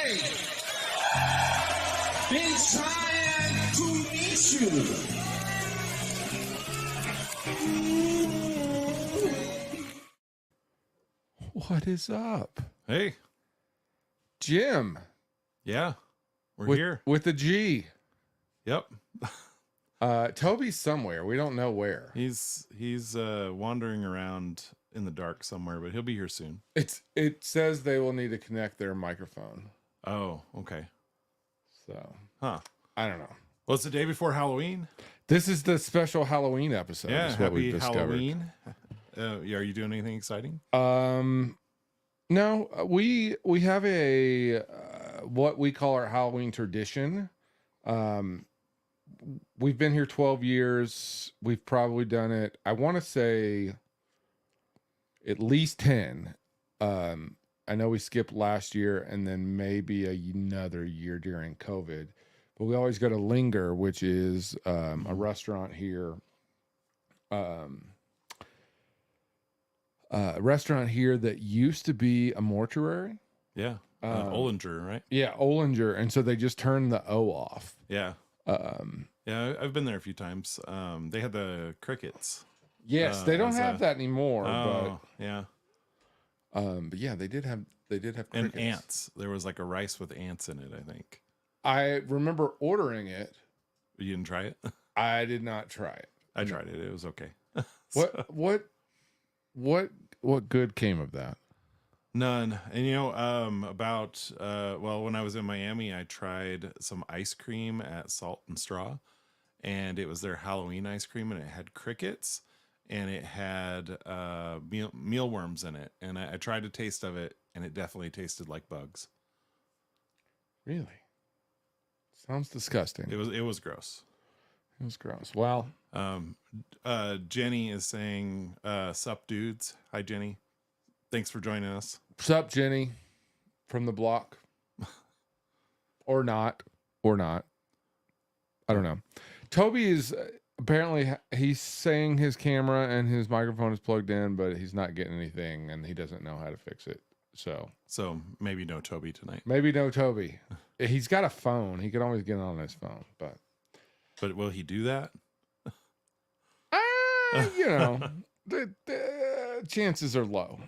Hey! Been trying to meet you. What is up? Hey. Jim. Yeah. We're here. With the G. Yep. Toby's somewhere. We don't know where. He's wandering around in the dark somewhere, but he'll be here soon. It says they will need to connect their microphone. Oh, okay. So, I don't know. Well, it's the day before Halloween. This is the special Halloween episode. Yeah, is what we've happy discovered. Halloween. Are you doing anything exciting? No, we have a what we call our Halloween tradition. We've been here 12 years. We've probably done it, I want to say, at least 10. I know we skipped last year and then maybe another year during COVID. But we always go to Linger, which is a restaurant here. A restaurant here that used to be a mortuary. Yeah. Ollinger, right? Yeah, Ollinger. And so they just turned the O off. Yeah. Yeah, I've been there a few times. They had the crickets. Yes, they don't have that anymore. Oh, yeah. But yeah, they did have crickets. And ants. There was like a rice with ants in it, I think. I remember ordering it. You didn't try it? I did not try it. I tried it. It was okay. What good came of that? None. And when I was in Miami, I tried some ice cream at Salt and Straw, and it was their Halloween ice cream, and it had crickets and it had mealworms in it. And I tried a taste of it, and it definitely tasted like bugs. Really? Sounds disgusting. It was gross. It was gross. Well, Jenny is saying, sup dudes. Hi, Jenny. Thanks for joining us. Sup, Jenny from the block. or not. I don't know. Toby is apparently, he's saying his camera and his microphone is plugged in, but he's not getting anything and he doesn't know how to fix it. So maybe no Toby tonight. Maybe no Toby. He's got a phone. He can always get on his phone, but will he do that? The chances are low.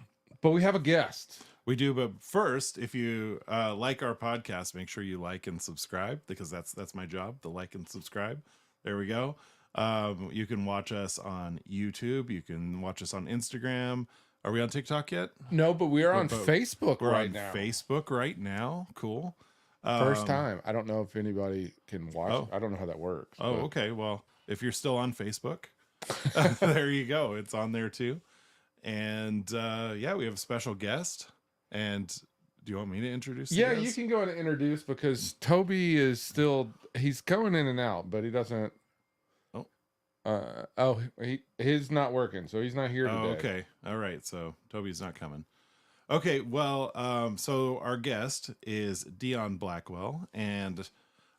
But we have a guest. We do, but first, if you like our podcast, make sure you like and subscribe, because that's my job, the like and subscribe. There we go. You can watch us on YouTube. You can watch us on Instagram. Are we on TikTok yet? No, but we are on Facebook now. Facebook right now. Cool. First time. I don't know if anybody can watch. Oh. I don't know how that works. Oh, but. Okay. Well, if you're still on Facebook, there you go. It's on there too. And we have a special guest. And do you want me to introduce the guest? You can go and introduce, because Toby is he's going in and out, but he doesn't. He's not working, so he's not here today. Okay. All right. So Toby's not coming. Okay. Well, so our guest is Deon Blackwell, and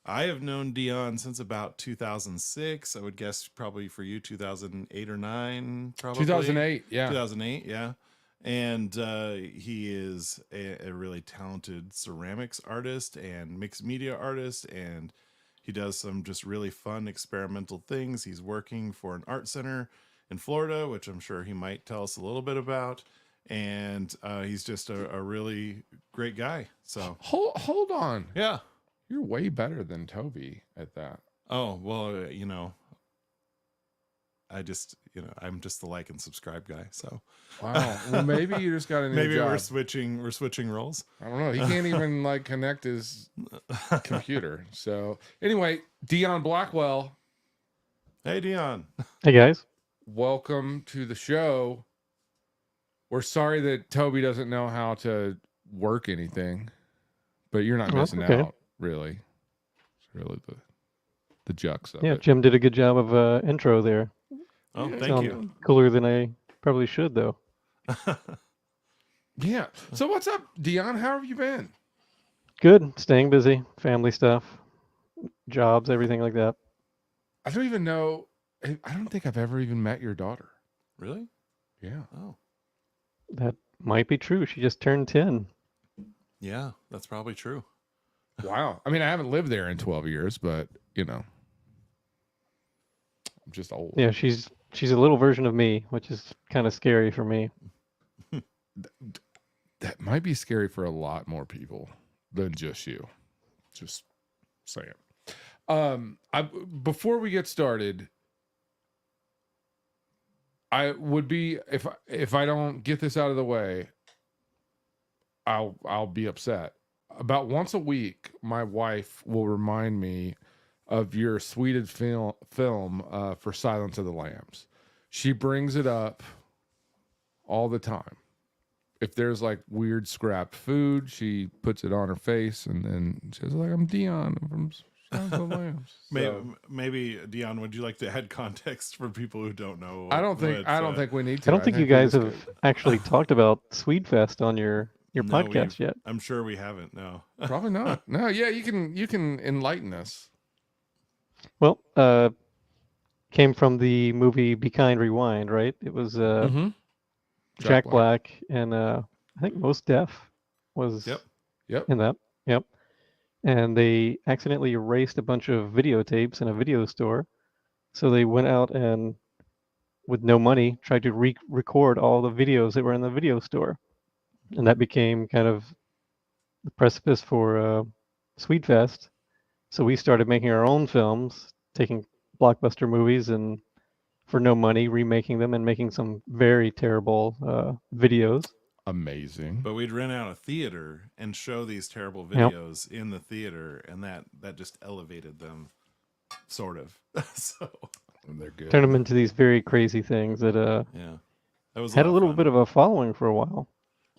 I have known Deon since about 2006. I would guess probably for you 2008 or 9, probably 2008. Yeah. 2008. Yeah. And he is a really talented ceramics artist and mixed media artist, and he does some just really fun experimental things. He's working for an art center in Florida, which I'm sure he might tell us a little bit about. And he's just a really great guy. So hold on. Yeah. You're way better than Toby at that. Oh, well, I'm just the like and subscribe guy. So wow. Well, maybe you just got a new maybe job. we're switching roles. I don't know. He can't even connect his computer. So anyway, Deon Blackwell. Hey, Deon. Hey guys. Welcome to the show. We're sorry that Toby doesn't know how to work anything, but you're not missing out, really. It's really the jux of it. Jim did a good job of intro there. Oh, thank you. Cooler than I probably should, though. Yeah. So what's up, Deon? How have you been? Good. Staying busy. Family stuff. Jobs, everything like that. I don't even know. I don't think I've ever even met your daughter. Really? Yeah. Oh. That might be true. She just turned 10. Yeah, that's probably true. Wow. I mean, I haven't lived there in 12 years, but I'm just old. Yeah, she's a little version of me, which is kind of scary for me. That might be scary for a lot more people than just you. Just saying. Before we get started, I would be if I don't get this out of the way, I'll be upset. About once a week, my wife will remind me of your Sweede film for Silence of the Lambs. She brings it up all the time. If there's like weird scrapped food, she puts it on her face, and then she's like, "I'm Deon from Silence of the Lambs." Maybe Deon, would you like to add context for people who don't know? I don't think we need to. I don't think you guys have actually talked about Sweede Fest on your podcast yet. I'm sure we haven't. No, Probably not. No, yeah, you can enlighten us. Well, came from the movie Be Kind, Rewind, right? It was Jack Black and I think Most Def was Yep. in that. Yep. And they accidentally erased a bunch of videotapes in a video store. So they went out and, with no money, tried to record all the videos that were in the video store. And that became kind of the precipice for Sweede Fest. So we started making our own films, taking blockbuster movies and for no money, remaking them and making some very terrible videos. Amazing. but we'd rent out a theater and show these terrible videos in the theater, and that just elevated them, sort of. So They're good. Turn them into these very crazy things that yeah, that was had a lot of little fun. bit of a following for a while.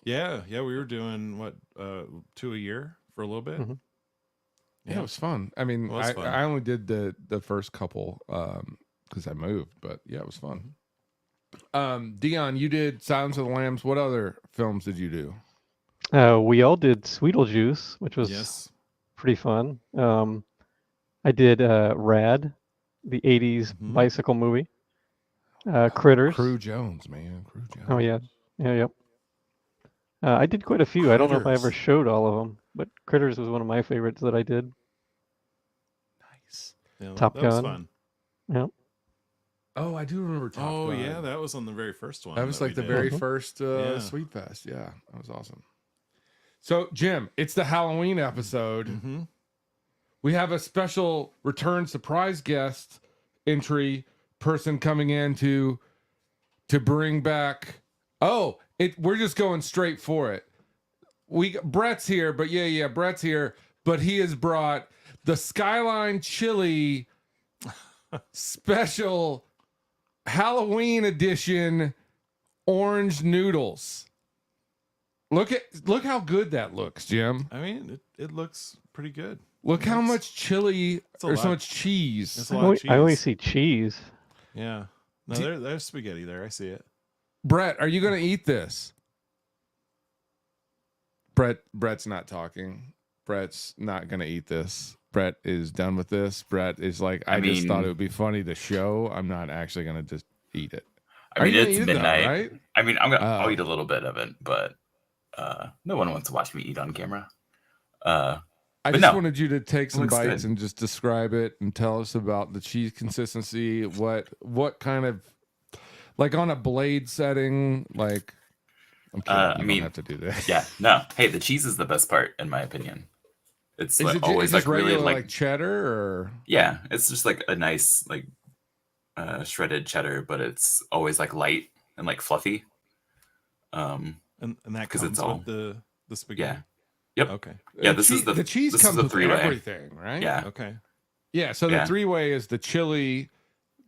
Yeah, we were doing what 2 a year for a little bit. Mhm. Yeah, it was fun. I mean, It was fun. I only did the first couple because I moved, but yeah, it was fun. Deon, you did Silence of the Lambs. What other films did you do? We all did Sweeteljuice, which was Yes. pretty fun. I did Rad, the 80s Mhm. bicycle movie. Critters. Crew Jones, man. Crew Jones. Oh, yeah. Yep. I did quite a few. I don't know if I ever Critters. showed all of them, but Critters was one of my favorites that I did. Nice. Yeah, Top that was Gun. fun. Yep. Oh, I do remember Top Gun. Yeah, that was on the very first one. That was like we the did. very Mhm. first Yeah. Sweede Fest. Yeah, that was awesome. So, Jim, it's the Halloween episode. Mhm. We have a special return surprise guest entry person coming in to bring back. Oh, we're just going straight for it. Brett's here, but Brett's here, but he has brought the Skyline Chili special Halloween edition orange noodles. Look how good that looks, Jim. I mean, it looks pretty good. Look how much chili a or so lot. much cheese. It's a lot of I always cheese. see cheese. Yeah. No, there's spaghetti there. I see it. Brett, are you going to eat this? Brett's not talking. Brett's not going to eat this. Brett is done with this. Brett is like, I just thought it would be funny to show. I'm not actually going to just eat it. I mean, Are you gonna it's eat it though, midnight. right? I mean, I'll Oh. eat a little bit of it, but no one wants to watch me eat on camera. I But just no, wanted you to take some looks bites good. and just describe it and tell us about the cheese consistency. What kind of, like on a blade setting, like, I'm kidding. You I don't mean, have to do that. Yeah, no. Hey, the cheese is the best part, in my opinion. It's Is like, it always just like really regular like like cheddar or? yeah, it's just like a nice like shredded cheddar, but it's always like light and like fluffy. And that 'Cause comes it's all- with the spaghetti. Yeah. Yep. Okay. Yeah, this is the cheese this comes is the with three-way. everything, right? Yeah. Okay. Yeah. So the Yeah. three-way is the chili,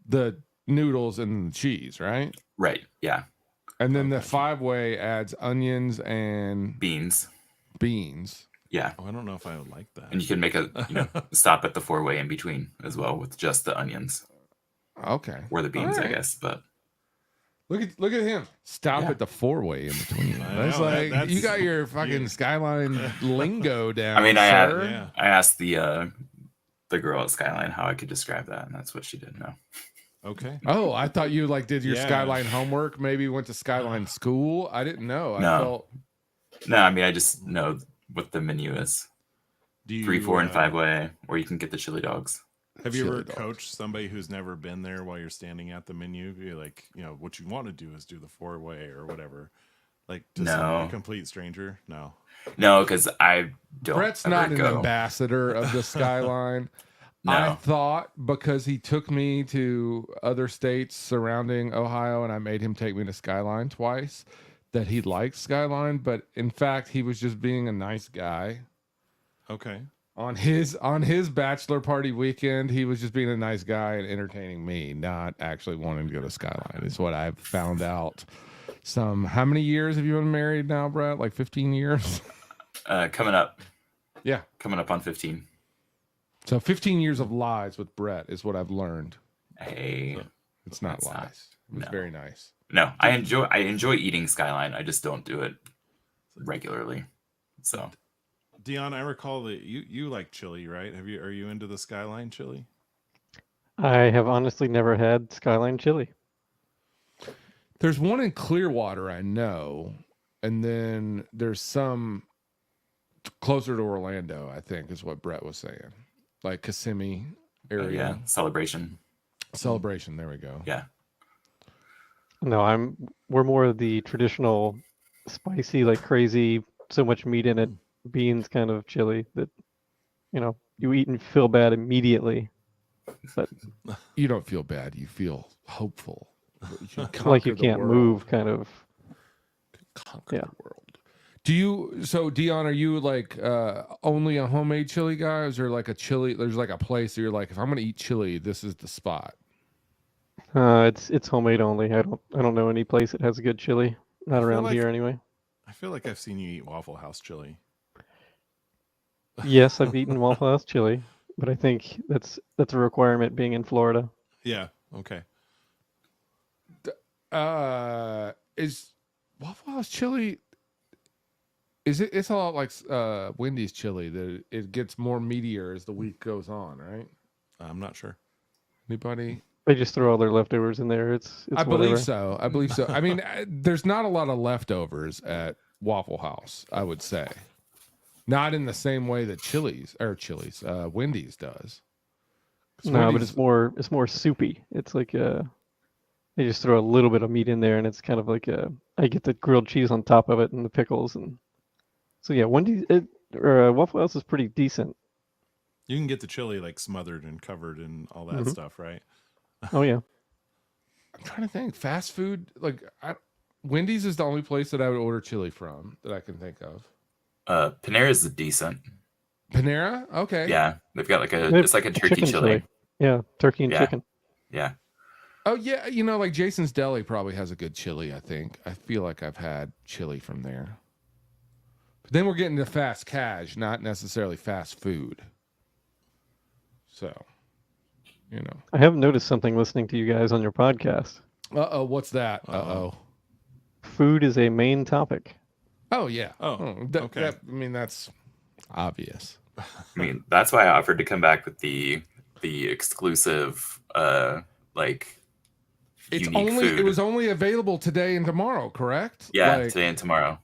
the noodles, and the cheese, right? Right. Yeah. And then the Okay. five-way adds onions and Beans. beans. Yeah. Oh, I don't know if I would like that. And you can make a stop at the 4-way in between as well with just the onions Okay. or the beans, All I right. guess. But Look at him. Stop Yeah. at the 4-way in between. I That's know, like that's- you got your fucking you- Skyline lingo down. I mean, sir. Yeah. I asked the girl at Skyline how I could describe that, and that's what she did know. Okay. Oh, I thought you like did your Yeah. Skyline homework. Maybe went to Skyline school. I didn't know. I No. felt No, I mean I just know what the menu is. Do you 3, 4, and 5 way, or you can get the chili dogs. Have you Chili ever dogs. coached somebody who's never been there while you're standing at the menu? You're like, what you want to do is do the 4-way or whatever. Like to a complete stranger? No. No, because I don't. Brett's ever not an go. ambassador of the Skyline. No. I thought because he took me to other states surrounding Ohio and I made him take me to Skyline twice that he liked Skyline, but in fact he was just being a nice guy. Okay. On his bachelor party weekend, he was just being a nice guy and entertaining me, not actually wanting to go to Skyline. Is what I've found out. How many years have you been married now, Brett? Like 15 years? Coming up. Yeah. Coming up on 15. So 15 years of lies with Brett is what I've learned. Hey. It's not lies. It was very nice. No, I enjoy eating Skyline. I just don't do it regularly. So Deon, I recall that you like chili, right? Are you into the Skyline Chili? I have honestly never had Skyline Chili. There's one in Clearwater, I know, and then there's some closer to Orlando, I think, is what Brett was saying, like Kissimmee area. yeah, Celebration. There we go. Yeah. No, we're more of the traditional spicy, like crazy, so much meat in it, beans kind of chili that, you eat and feel bad immediately. But You don't feel bad. You feel hopeful. like you can't move, kind of. Conquer the world. So Deon, are you like only a homemade chili guy? Or is there like a chili? There's like a place that you're like, if I'm gonna eat chili, this is the spot. It's homemade only. I don't know any place that has a good chili. Not around here anyway. I feel like I've seen you eat Waffle House chili. Yes, I've eaten Waffle House chili, but I think that's a requirement being in Florida. Yeah. Okay. Is Waffle House chili? It's a lot like Wendy's chili that it gets more meatier as the week goes on, right? I'm not sure. Anybody? They just throw all their leftovers in there. I whatever. believe so. I mean, there's not a lot of leftovers at Waffle House, I would say. Not in the same way that Wendy's does. No, but it's more soupy. It's like they just throw a little bit of meat in there, and it's kind of like I get the grilled cheese on top of it and the pickles, and so yeah, Wendy's Waffle House is pretty decent. You can get the chili like smothered and covered and all that stuff, right? Oh yeah. I'm trying to think. Fast food, like Wendy's is the only place that I would order chili from that I can think of. Panera's decent. Panera? Okay. Yeah, they've got it's like a turkey chili. Yeah, turkey and chicken. Yeah. Oh yeah, like Jason's Deli probably has a good chili, I think. I feel like I've had chili from there. But then we're getting to fast cash, not necessarily fast food. So, I have noticed something listening to you guys on your podcast. Uh-oh, what's that? Uh-oh. Food is a main topic. Oh yeah. Okay. I mean, that's obvious. I mean, that's why I offered to come back with the exclusive unique food. It was only available today and tomorrow, correct? Yeah, today and tomorrow.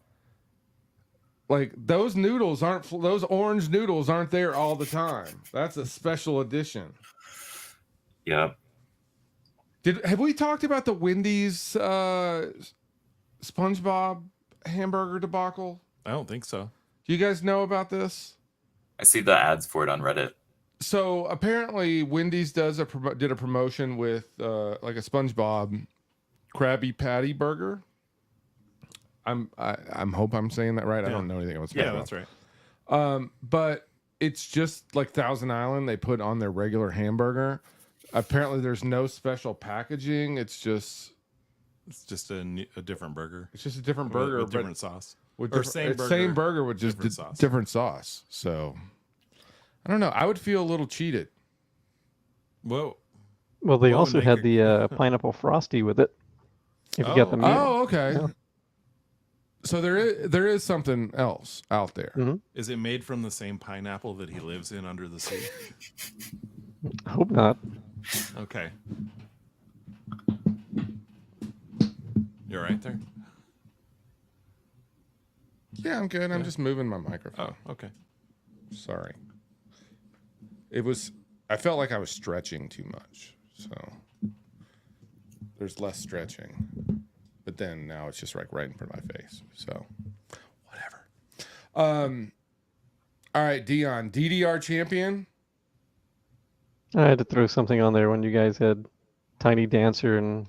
Like those orange noodles aren't there all the time. That's a special edition. Yep. Have we talked about the Wendy's SpongeBob hamburger debacle? I don't think so. Do you guys know about this? I see the ads for it on Reddit. So apparently Wendy's did a promotion with like a SpongeBob Krabby Patty burger. I'm hope I'm saying that right. Yeah. I don't know anything about SpongeBob. Yeah, that's right. But it's just like Thousand Island they put on their regular hamburger. Apparently there's no special packaging. It's just a different burger. It's just a different burger with different sauce. Same burger with just different sauce. So I don't know. I would feel a little cheated. Well, they also had the pineapple frosty with it. If you got the meat. Oh, okay. Yeah. So there is something else out there. Mm-hmm. Is it made from the same pineapple that he lives in under the sea? I hope not. Okay. You're right there? Yeah, I'm good. I'm just moving my microphone. Oh, okay. Sorry. I felt like I was stretching too much. So there's less stretching. But then now it's just like right in front of my face. So whatever. All right, Deon, DDR champion. I had to throw something on there when you guys had Tiny Dancer and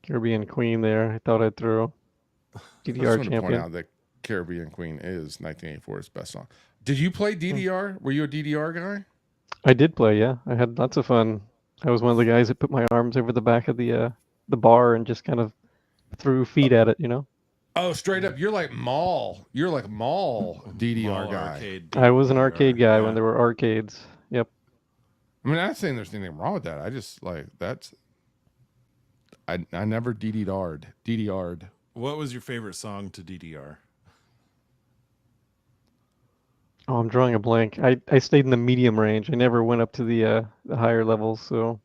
Caribbean Queen there. I thought I'd throw I DDR just want to point champion. out that Caribbean Queen is 1984's best song. Did you play DDR? Were you a DDR guy? I did play, yeah. I had lots of fun. I was one of the guys that put my arms over the back of the bar and just kind of threw feet at it, you know? Oh, straight up, you're like mall DDR Mall guy. arcade I was an DDR, arcade guy yeah. when there were arcades. Yep. I mean, I'm not saying there's anything wrong with that. I just like I never DDR'd. What was your favorite song to DDR? Oh, I'm drawing a blank. I stayed in the medium range. I never went up to the higher levels, so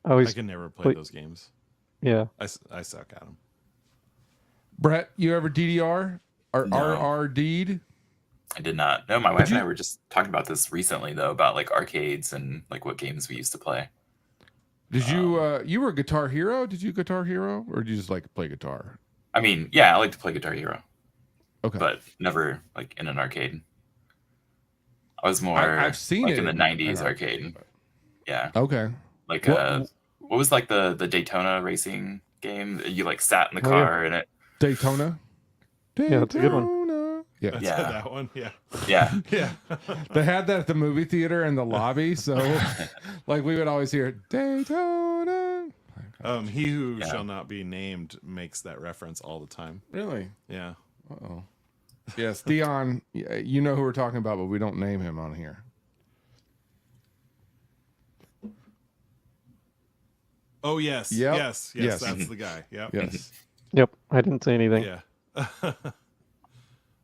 I I always can never play play- those games. yeah. I suck at them. Brett, you ever DDR or No. RRD'd? I did not. No, my wife and you- I were just talking about this recently though, about like arcades and like what games we used to play. Did you you were a Guitar Hero? Did you Guitar Hero or did you just like play guitar? I mean, yeah, I like to play Guitar Hero, Okay. but never like in an arcade. I was more I've seen like it in the in 90s an arcade. Yeah. Okay. Like What- what was like the Daytona racing game? You like sat in the Oh, yeah. car and it Daytona. Yeah, that's a good one. Daytona. Yeah. That's Yeah. that one. Yeah. yeah. Yeah. They had that at the movie theater in the lobby, so like we would always hear Daytona. He who Yeah. shall not be named makes that reference all the time. Really? Yeah. Uh-oh. Yes, Deon, you know who we're talking about, but we don't name him on here. Oh yes. Yep. Yes. Yes. That's the guy. Yep. Yes. Yep. I didn't say anything. Yeah.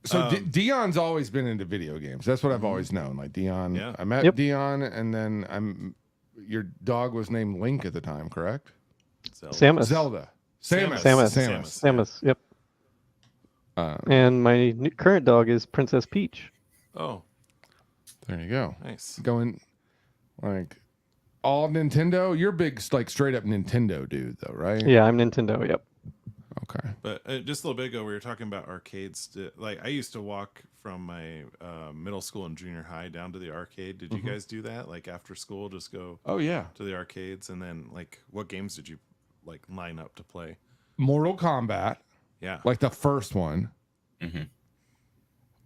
So Deon's always been into video games. That's what I've always known. Like Deon, Yeah. I met Yep. Deon, and then your dog was named Link at the time, correct? Samus. Zelda. Samus. Samus. Yep. And my current dog is Princess Peach. Oh, There you go. nice. Going like all Nintendo. You're a big like straight up Nintendo dude, though, right? Yeah, I'm Nintendo. Yep. Okay. But just a little bit ago, we were talking about arcades. Like I used to walk from my middle school and junior high down to the arcade. Did you guys do that? Like after school, just go Oh yeah. to the arcades, and then like what games did you like line up to play? Mortal Kombat, Yeah. like the first one. Mhm.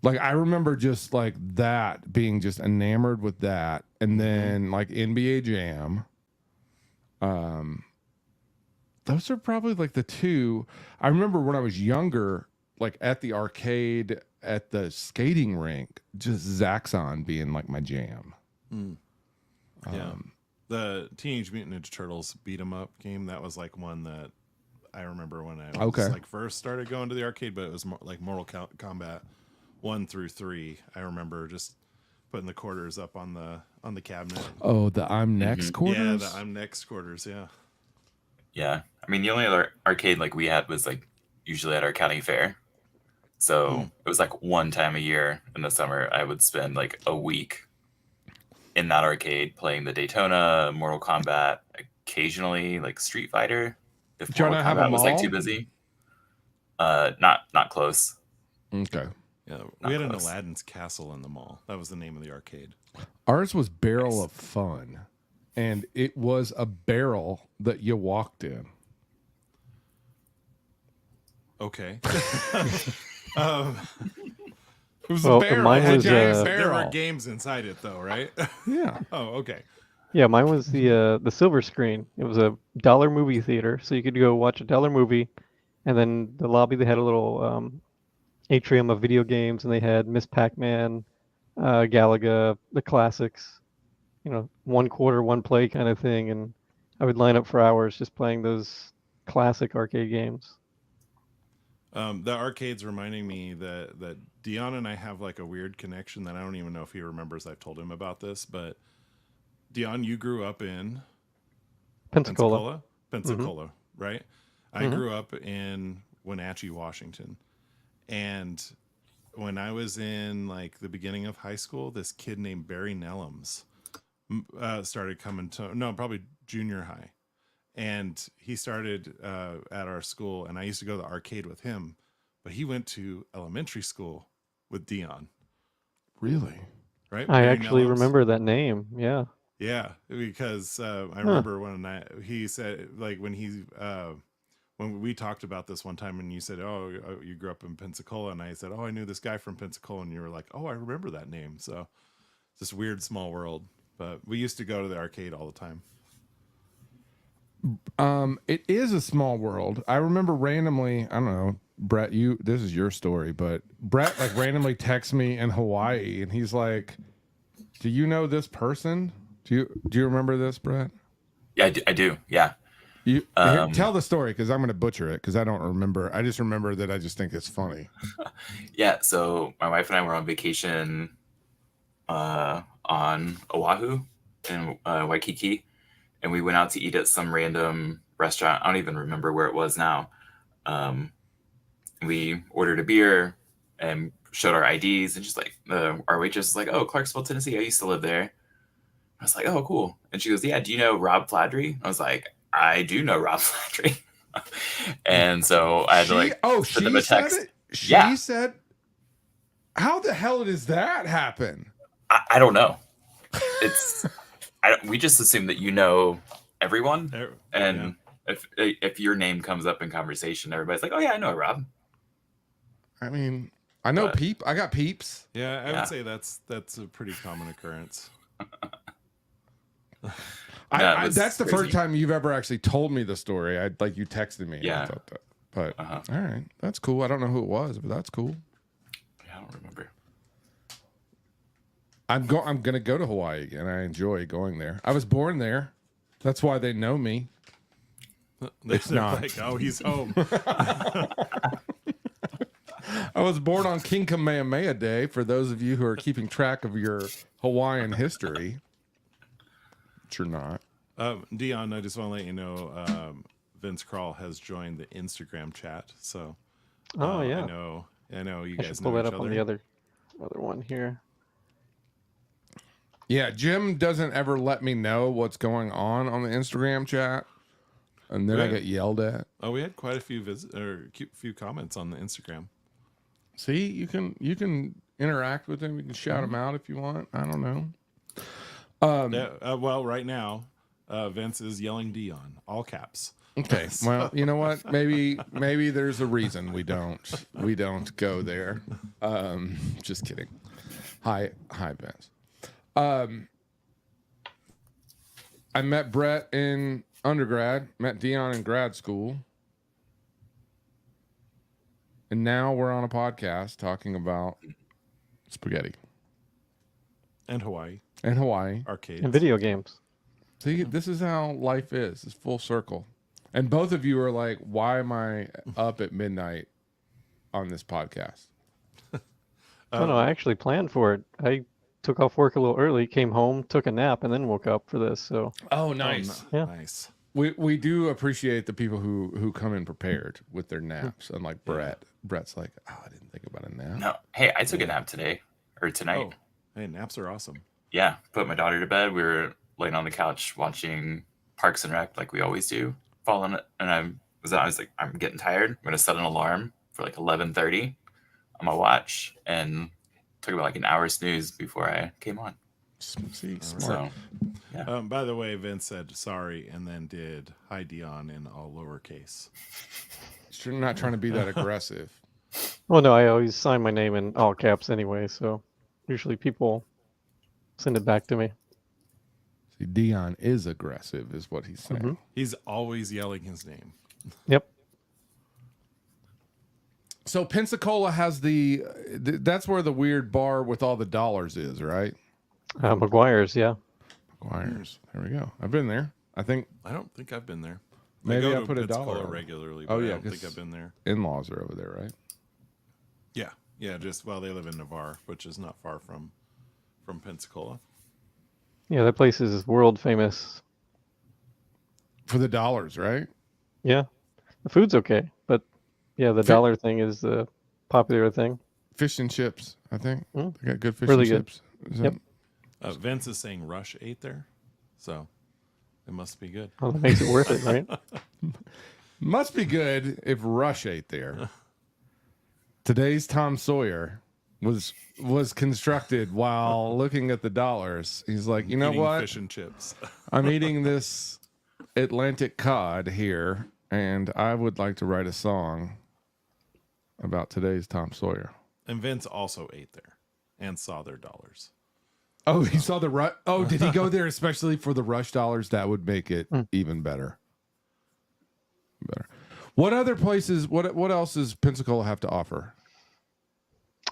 Like I remember just like that being just enamored with that, and then like NBA Jam. Those are probably like the two. I remember when I was younger, like at the arcade at the skating rink, just Zaxxon being like my jam. Yeah. The Teenage Mutant Ninja Turtles beat 'em up game, that was like one that I remember when I was Okay. like first started going to the arcade, but it was more like Mortal Kombat 1 through 3. I remember just putting the quarters up on the cabinet. Oh, the I'm next quarters. Yeah, the I'm next quarters, yeah. Yeah. I mean, the only other arcade like we had was like usually at our county fair. So it was like one time a year in the summer, I would spend like a week in that arcade playing the Daytona, Mortal Kombat, occasionally like Street Fighter. If Did y'all Mortal not have a Kombat was like mall? too busy. Not close. Okay. Yeah, Not we had an close. Aladdin's Castle in the mall. That was the name of the arcade. Ours was Barrel Nice. of Fun, and it was a barrel that you walked in. Okay. It was Well, a barrel, mine a was, giant There were barrel. games inside it though, right? Yeah. Oh, okay. Yeah, mine was the silver screen. It was a dollar movie theater, so you could go watch a dollar movie, and then the lobby they had a little atrium of video games, and they had Miss Pac-Man, Galaga, the classics, you know, 1/4, 1 play kind of thing, and I would line up for hours just playing those classic arcade games. The arcade's reminding me that Deon and I have like a weird connection that I don't even know if he remembers. I've told him about this, but Deon, you grew up in Pensacola. Pensacola, right? I grew up in Wenatchee, Washington, and when I was in like the beginning of high school, this kid named Barry Nellums started coming to probably junior high, and he started at our school, and I used to go to the arcade with him, but he went to elementary school with Deon. Really? Right? I Barry actually Nellums? remember that name. Yeah. Yeah, because I remember he said, like, when we talked about this one time, and you said, "Oh, you grew up in Pensacola," and I said, "Oh, I knew this guy from Pensacola," and you were like, "Oh, I remember that name." So it's this weird small world, but we used to go to the arcade all the time. It is a small world. I remember randomly, I don't know, Brett, this is your story, but Brett like randomly texts me in Hawaii, and he's like, "Do you know this person? Do you remember this, Brett?" Yeah, I do. Yeah. Here, tell the story, because I'm going to butcher it, because I don't remember. I just remember that I just think it's funny. Yeah. So my wife and I were on vacation on Oahu in Waikiki, and we went out to eat at some random restaurant. I don't even remember where it was now. We ordered a beer and showed our IDs, and just like our waitress was like, "Oh, Clarksville, Tennessee. I used to live there." I was like, "Oh, cool." And she goes, "Yeah, do you know Rob Fladry?" I was like, "I do know Rob Fladry." And so I had to like send them a text. She said, "How the hell does that happen?" I don't know. We just assume that you know everyone, and if your name comes up in conversation, everybody's like, "Oh yeah, I know Rob." I mean, I know I got peeps. Yeah, I would say that's a pretty common occurrence. That's the first time you've ever actually told me the story. You texted me. Yeah. I thought that. But all right, that's cool. I don't know who it was, but that's cool. Yeah, I don't remember. I'm gonna go to Hawaii again. I enjoy going there. I was born there. That's why they know me. It's not like, "Oh, he's home." I was born on King Kamehameha Day, for those of you who are keeping track of your Hawaiian history. But you're not. Deon, I just want to let you know, Vince Krall has joined the Instagram chat. So, yeah. I know you I guys should pull know that each up other. on the other one here. Yeah, Jim doesn't ever let me know what's going on the Instagram chat, and then I get yelled at. Oh, we had quite a few few comments on the Instagram. See, you can interact with them. You can shout them out if you want. I don't know. Well, right now, Vince is yelling Deon, all caps. Okay. Well, you know what? Maybe there's a reason we don't go there. Just kidding. Hi, Vince. I met Brett in undergrad, met Deon in grad school, and now we're on a podcast talking about spaghetti And Hawaii. Arcades. And video games. See, this is how life is. It's full circle. And both of you are like, "Why am I up at midnight on this podcast?" No, I actually planned for it. I took off work a little early, came home, took a nap, and then woke up for this. So. Oh, nice. Yeah. Nice. We do appreciate the people who come in prepared with their naps, unlike Brett. Brett's like, "Oh, I didn't think about a nap." No, hey, I took a nap today or tonight. Oh, hey, naps are awesome. Yeah, put my daughter to bed. We were laying on the couch watching Parks and Rec like we always do. Falling, and I was like, I'm getting tired. I'm gonna set an alarm for like 11:30 on my watch, and took about like an hour snooze before I came on. See, smart. So, yeah. By the way, Vince said sorry and then did hi Deon in all lowercase. You're not trying to be that aggressive. Well, no, I always sign my name in all caps anyway, so usually people send it back to me. See, Deon is aggressive, is what he's saying. Mm-hmm. He's always yelling his name. Yep. So Pensacola has that's where the weird bar with all the dollars is, right? McGuire's, yeah. McGuire's. There we go. I've been there. I don't think I've been there. Maybe I I go to put a Pensacola dollar regularly, but Oh, yeah, I don't think 'cause I've been there. in-laws are over there, right? Yeah. They live in Navarre, which is not far from Pensacola. Yeah, that place is world famous. For the dollars, right? Yeah. The food's okay, but yeah, the dollar thing is the popular thing. fish and chips, I think. Mm. They got good fish Really and good. chips. Is Yep. it- Vince is saying Rush ate there, so it must be good. Well, that makes it worth it, right? Must be good if Rush ate there. Today's Tom Sawyer was constructed while looking at the dollars. He's like, you know Eating what? Fish and chips. I'm eating this Atlantic cod here, and I would like to write a song about today's Tom Sawyer. And Vince also ate there and saw their dollars. Oh, he saw the Rush. Oh, did he go there especially for the Rush dollars? That would make it even better. What other places? What else does Pensacola have to offer?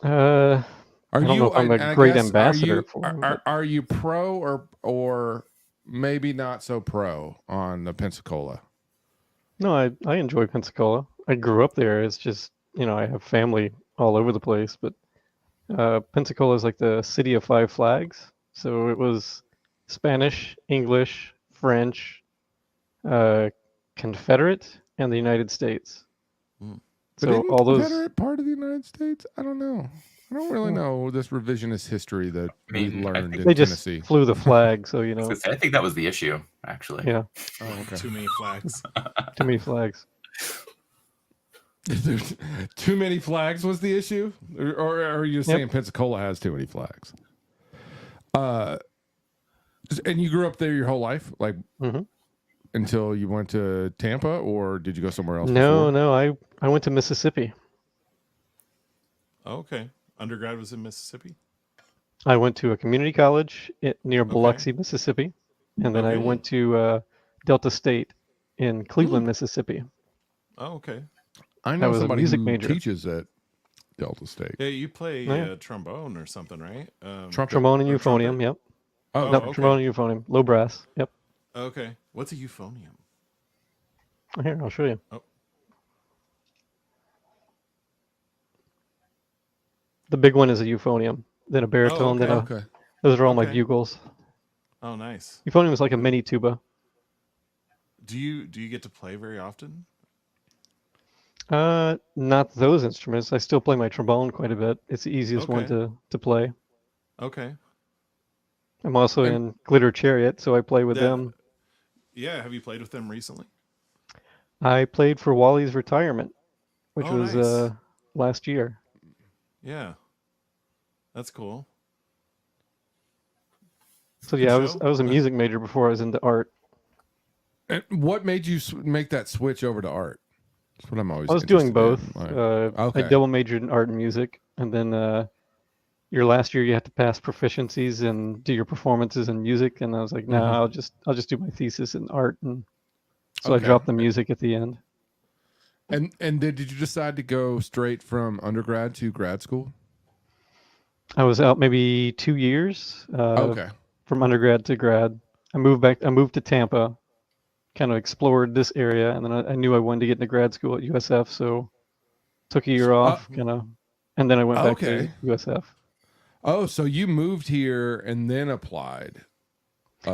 I don't know if I'm a great ambassador for it. Are you pro or maybe not so pro on the Pensacola? No, I enjoy Pensacola. I grew up there. It's just, I have family all over the place, but Pensacola is like the city of five flags. So it was Spanish, English, French, Confederate, and the United States. But So isn't all those. Confederate part of the United States? I don't know. I don't really know this revisionist history that we learned in They just Tennessee. flew the flag, so I think that was the issue, actually. Yeah, Oh, okay. Too many flags. too many flags. Too many flags was the issue, or are you saying Pensacola has too many flags? And you grew up there your whole life, like until you went to Tampa, or did you go somewhere else? No, before? no, I went to Mississippi. Okay. Undergrad was in Mississippi? I went to a community college near Biloxi, Mississippi, and then I went to Delta State in Cleveland, Mississippi. Oh, okay. I I know was a somebody music who major. teaches at Delta State. Yeah, you play Yeah. trombone or something, right? Trombone and or euphonium, trumpet? yep. Oh, Nope, okay. trombone and euphonium. Low brass, yep. Okay. What's a euphonium? Here, I'll show you. Oh. The big one is a euphonium, then a baritone, then okay. okay. those are all my Okay. bugles. Oh, nice. Euphonium is like a mini tuba. Do you get to play very often? Not those instruments. I still play my trombone quite a bit. It's the easiest one Okay. to play. Okay. I'm also in Glitter Chariot, so I play with Yeah. them. Yeah. Have you played with them recently? I played for Wally's retirement, which Oh, was nice. last year. Yeah. That's cool. So yeah, Good show. I was a music major before I was into art. And what made you make that switch over to art? That's what I'm always. I was doing interested both. in. Like, okay. I double majored in art and music, and then your last year you have to pass proficiencies and do your performances in music. And I was like, no, I'll just do my thesis in art, and so I Okay. dropped the music at the end. And did you decide to go straight from undergrad to grad school? I was out maybe 2 years Okay. from undergrad to grad. I moved to Tampa, kind of explored this area, and then I knew I wanted to get into grad school at USF, so took a year off, and then I went back to USF. Oh, so you moved here and then applied.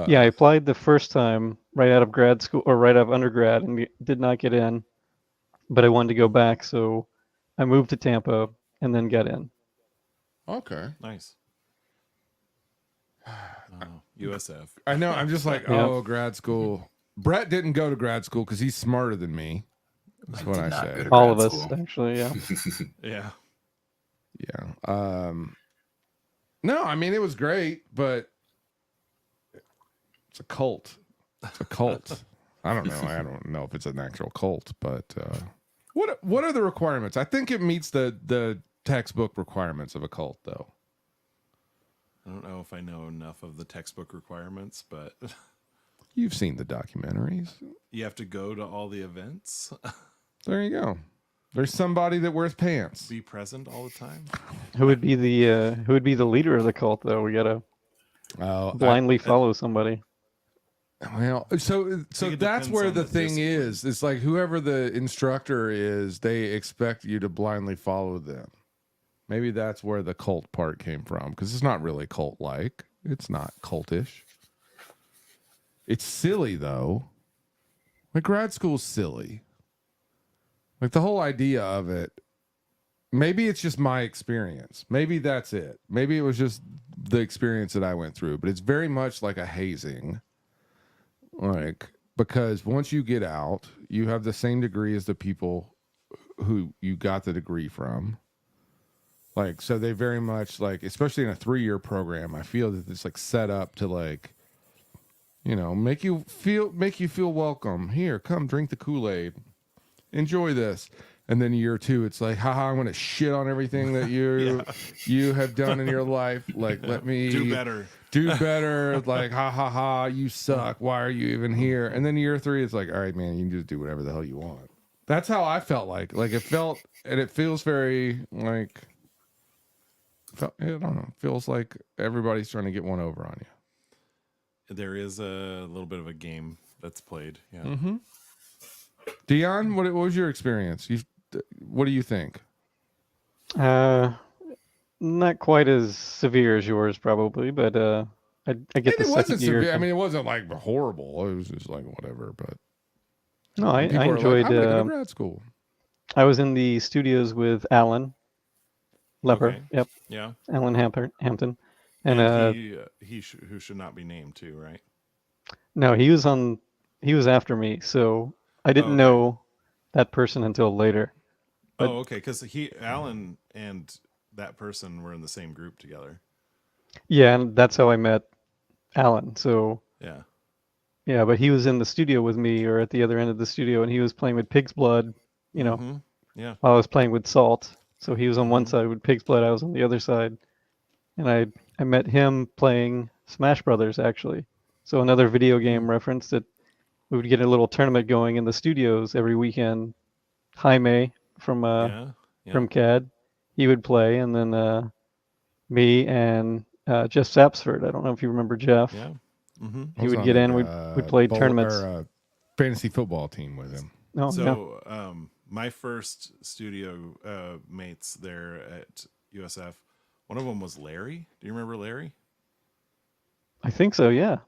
Yeah, I applied the first time right out of grad school or right out of undergrad and did not get in, but I wanted to go back, so I moved to Tampa and then got in. Okay. Nice. Oh, USF. I know. I'm just like, Yeah. oh, grad school. Brett didn't go to grad school because he's smarter than me. That's what I did not say. go to All grad of us, school. actually, yeah. Yeah. Yeah. No, I mean it was great, but it's a cult. It's a cult. I don't know. I don't know if it's an actual cult, but what are the requirements? I think it meets the textbook requirements of a cult, though. I don't know if I know enough of the textbook requirements, but You've seen the documentaries. you have to go to all the events, There you go. There's somebody that wears pants. be present all the time. Who would be the leader of the cult, though? We gotta blindly follow somebody. Well, so it that's depends where on the the thing discipline. is. It's like whoever the instructor is, they expect you to blindly follow them. Maybe that's where the cult part came from, because it's not really cult-like. It's not cultish. It's silly, though. Like, grad school's silly. Like, the whole idea of it maybe it's just my experience. Maybe that's it. Maybe it was just the experience that I went through, but it's very much like a hazing. Like, because once you get out, you have the same degree as the people who you got the degree from. Like, so they very much like, especially in a 3-year program, I feel that it's like set up to like, you know, make you feel welcome. Here, come drink the Kool-Aid. Enjoy this. And then year 2, it's like, haha, I'm gonna shit on everything that you have done in your life. Like, let me do better. Like, ha ha ha, you suck. Why are you even here? And then year 3, it's like, all right, man, you can just do whatever the hell you want. That's how I felt like. Like, it felt, and it feels very like, I don't know. It feels like everybody's trying to get one over on you. There is a little bit of a game that's played. Yeah. Mm-hmm. Deon, what was your experience? What do you think? Not quite as severe as yours, probably, but I get the It second wasn't year. severe. I mean, it wasn't like horrible. It was just like whatever. But No, I people are enjoyed. like, I'm gonna go to grad school. I was in the studios with Alan Leper. Okay. Yep, Yeah. Alan Hampton, and he who should not be named too, right? no, he was after me, so I didn't okay. know that person until later. But, okay, because Alan and that person were in the same group together. Yeah, and that's how I met Alan. So Yeah. yeah, but he was in the studio with me, or at the other end of the studio, and he was playing with Pig's Blood, you know, Mm-hmm. Yeah. while I was playing with Salt. So he was on one Mhm. side with Pig's Blood, I was on the other side, and I met him playing Smash Brothers actually. So another video game reference that we would get a little tournament going in the studios every weekend. Jaime from Yeah. from CAD, he would play, and then me and Jeff Sapsford. I don't know if you remember Jeff. Yeah. Mm-hmm. He would get in. We'd play tournaments. Or fantasy football team with him. No, So, no. My first studio mates there at USF, one of them was Larry. Do you remember Larry? I think so. Yeah.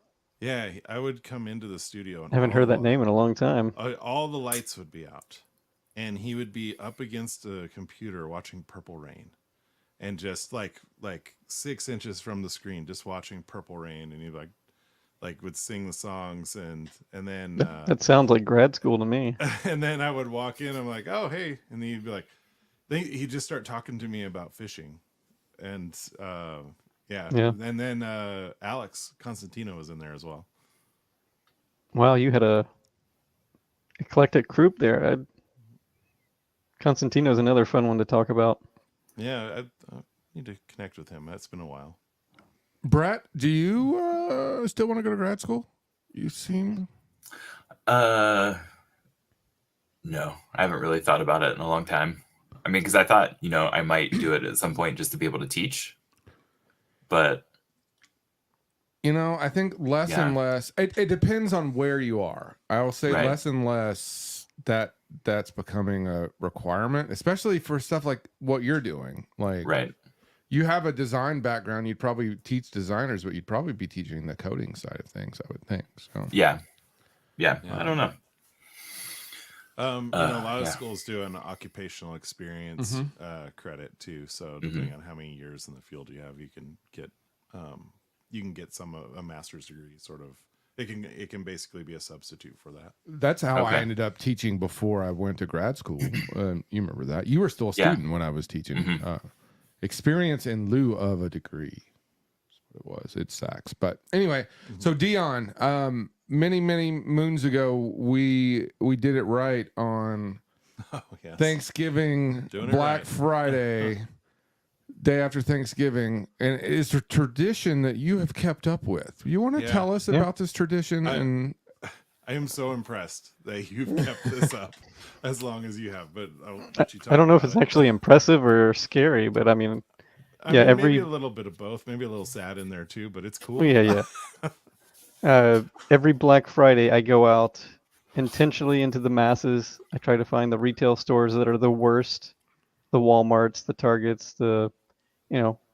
Yeah, I would come into the studio and I haven't heard that name in a long time. all the lights would be out, and he would be up against a computer watching Purple Rain, and just like 6 inches from the screen, just watching Purple Rain, and he would sing the songs, and then That sounds like grad school to me. and then I would walk in, I'm like, oh hey, and he'd be like, he'd just start talking to me about fishing, and yeah. And then Alex Constantino was in there as well. Wow, you had a eclectic group there. Constantino's another fun one to talk about. Yeah, I need to connect with him. That's been a while. Brett, do you still want to go to grad school? You seem... No, I haven't really thought about it in a long time. I mean, because I thought, I might do it at some point just to be able to teach. But I think less and less. It depends on where you are. I will say less and less that's becoming a requirement, especially for stuff like what you're doing. Like, you have a design background. You'd probably teach designers, but you'd probably be teaching the coding side of things, I would think. So yeah. I don't know. A lot of schools do an occupational experience credit too. So depending on how many years in the field you have, you can get a master's degree. Sort of, it can basically be a substitute for that. That's how I ended up teaching before I went to grad school. You remember that? You were still a student when I was teaching. Experience in lieu of a degree. That's what it was. It sucks, but anyway. So Deon, many moons ago, we did it right on Thanksgiving, Black Friday, day after Thanksgiving, and it's a tradition that you have kept up with. You want to tell us about this tradition? I am so impressed that you've kept this up as long as you have. But I'll let you talk. I don't know if it's actually impressive or scary, but I mean, maybe a little bit of both, maybe a little sad in there too. But it's cool. Every Black Friday, I go out intentionally into the masses. I try to find the retail stores that are the worst, the Walmarts, the Targets, the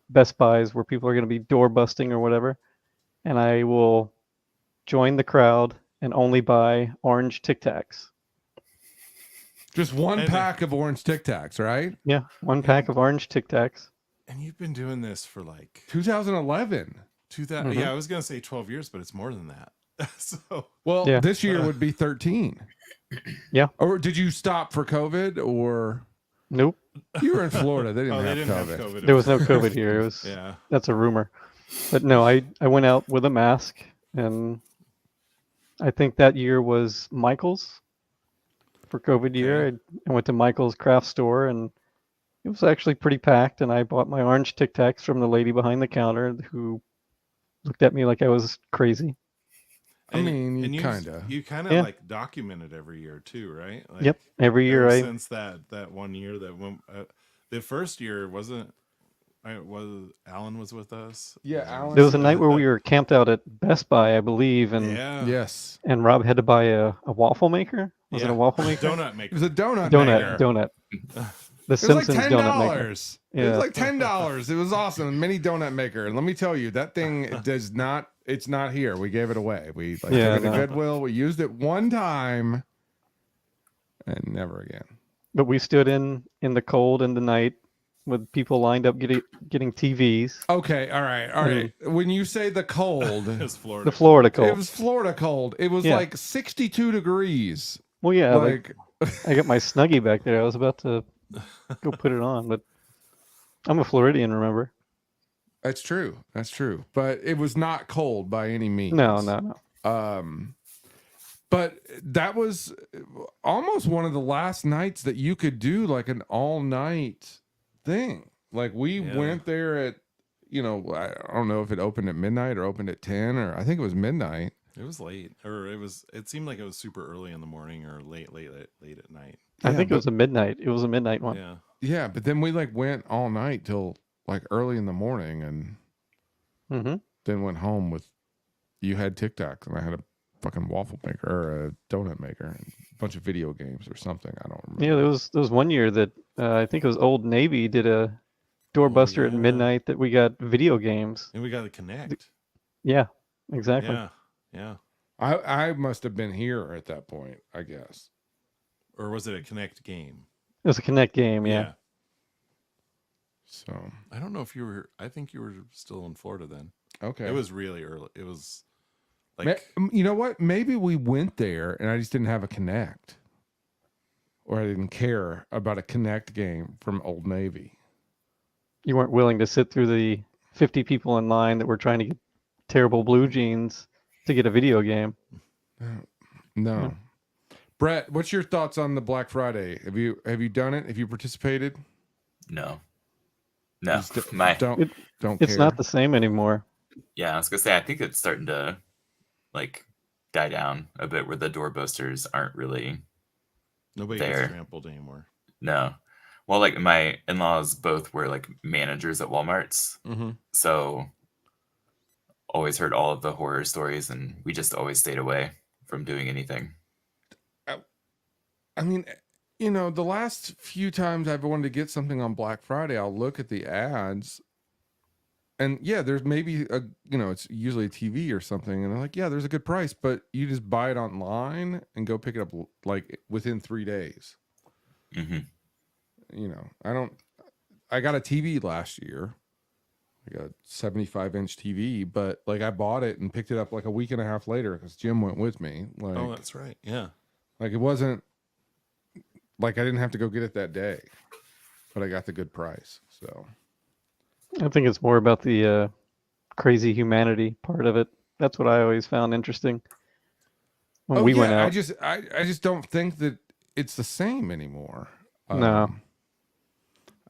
Best Buys, where people are going to be door busting or whatever, and I will join the crowd and only buy orange Tic Tacs. Just one And- pack of orange Tic Tacs, right? Yeah, one pack of orange Tic Tacs. And you've been doing this for like 2011. 2000. Yeah, I was gonna say 12 years, but it's more than that. So Well, Yeah. this year would be 13. Yeah. Or did you stop for COVID, or Nope. you were in Florida? They didn't, they have, didn't COVID. have COVID. There was no COVID here. It was Yeah. That's a rumor. But no, I went out with a mask, and I think that year was Michael's for COVID year. I went to Michael's craft store, and it was actually pretty packed, and I bought my orange Tic Tacs from the lady behind the counter who looked at me like I was crazy. I mean, and kinda. You kind of Yeah. like document it every year too, right? Like, Yep. Every year ever I since that 1 year that went, the first year wasn't. Alan was with us. Yeah, Alan. there was a night where we were camped out at Best Buy, I believe, and Yeah. Yes. and Rob had to buy a waffle maker. Was it Yeah. a waffle maker? Donut It maker. was a donut maker. Donut. The It was Simpsons like donut maker. $10. Yeah. It was like $10. It was awesome. A mini donut maker. And let me tell you, that thing does not. It's not here. We gave it away. We took Yeah, it to no. Goodwill. We used it one time, and never again. But we stood in the cold in the night with people lined up getting TVs. Okay. All right. All right. When you say the cold, It's Florida. The Florida it cold. was Florida cold. It was Yeah. like 62 degrees. Well, yeah, Like, I got my Snuggie back there. I was about to go put it on, but I'm a Floridian, remember? that's true. That's true. But it was not cold by any means. No. But that was almost one of the last nights that you could do like an all night thing. Like we Yeah. went there at, I don't know if it opened at midnight or opened at 10, or I think it was midnight. It was late, or it seemed like it was super early in the morning or late at night. I Yeah, think it was a midnight. It was a midnight one. Yeah. Yeah. But then we like went all night till like early in the morning, and Mm-hmm. then went home with, you had Tic Tacs and I had a fucking waffle maker or a donut maker and a bunch of video games or something. I don't remember. Yeah, there was one year that I think it was Old Navy did a doorbuster at yeah. midnight that we got video games. And we got to connect. Yeah, exactly. Yeah. Yeah. I must have been here at that point, I guess. Or was it a connect game? It was a Connect game. Yeah. So, I don't know if you were. I think you were still in Florida then. okay. It was really early. It was like You know what? Maybe we went there and I just didn't have a Connect. Or I didn't care about a Connect game from Old Navy. You weren't willing to sit through the 50 people in line that were trying to get terrible blue jeans to get a video game. No. Yeah. Brett, what's your thoughts on the Black Friday? Have you done it? Have you participated? No. You No. st- My don't It's care. not the same anymore. Yeah, I was gonna say I think it's starting to like die down a bit where the doorbusters aren't really nobody there. gets trampled anymore. no. Well, like my in-laws both were like managers at Walmarts, Mhm. so always heard all of the horror stories, and we just always stayed away from doing anything. I mean, the last few times I've wanted to get something on Black Friday, I'll look at the ads, and yeah, there's maybe it's usually a TV or something, and they're like, yeah, there's a good price, but you just buy it online and go pick it up like within 3 days. Hmm. I got a TV last year, like a 75-inch TV, but like I bought it and picked it up like a week and a half later because Jim went with me. Like, Oh, that's right. Yeah. like it wasn't like I didn't have to go get it that day, but I got the good price. So I think it's more about the crazy humanity part of it. That's what I always found interesting when we went out. I just don't think that it's the same anymore. No.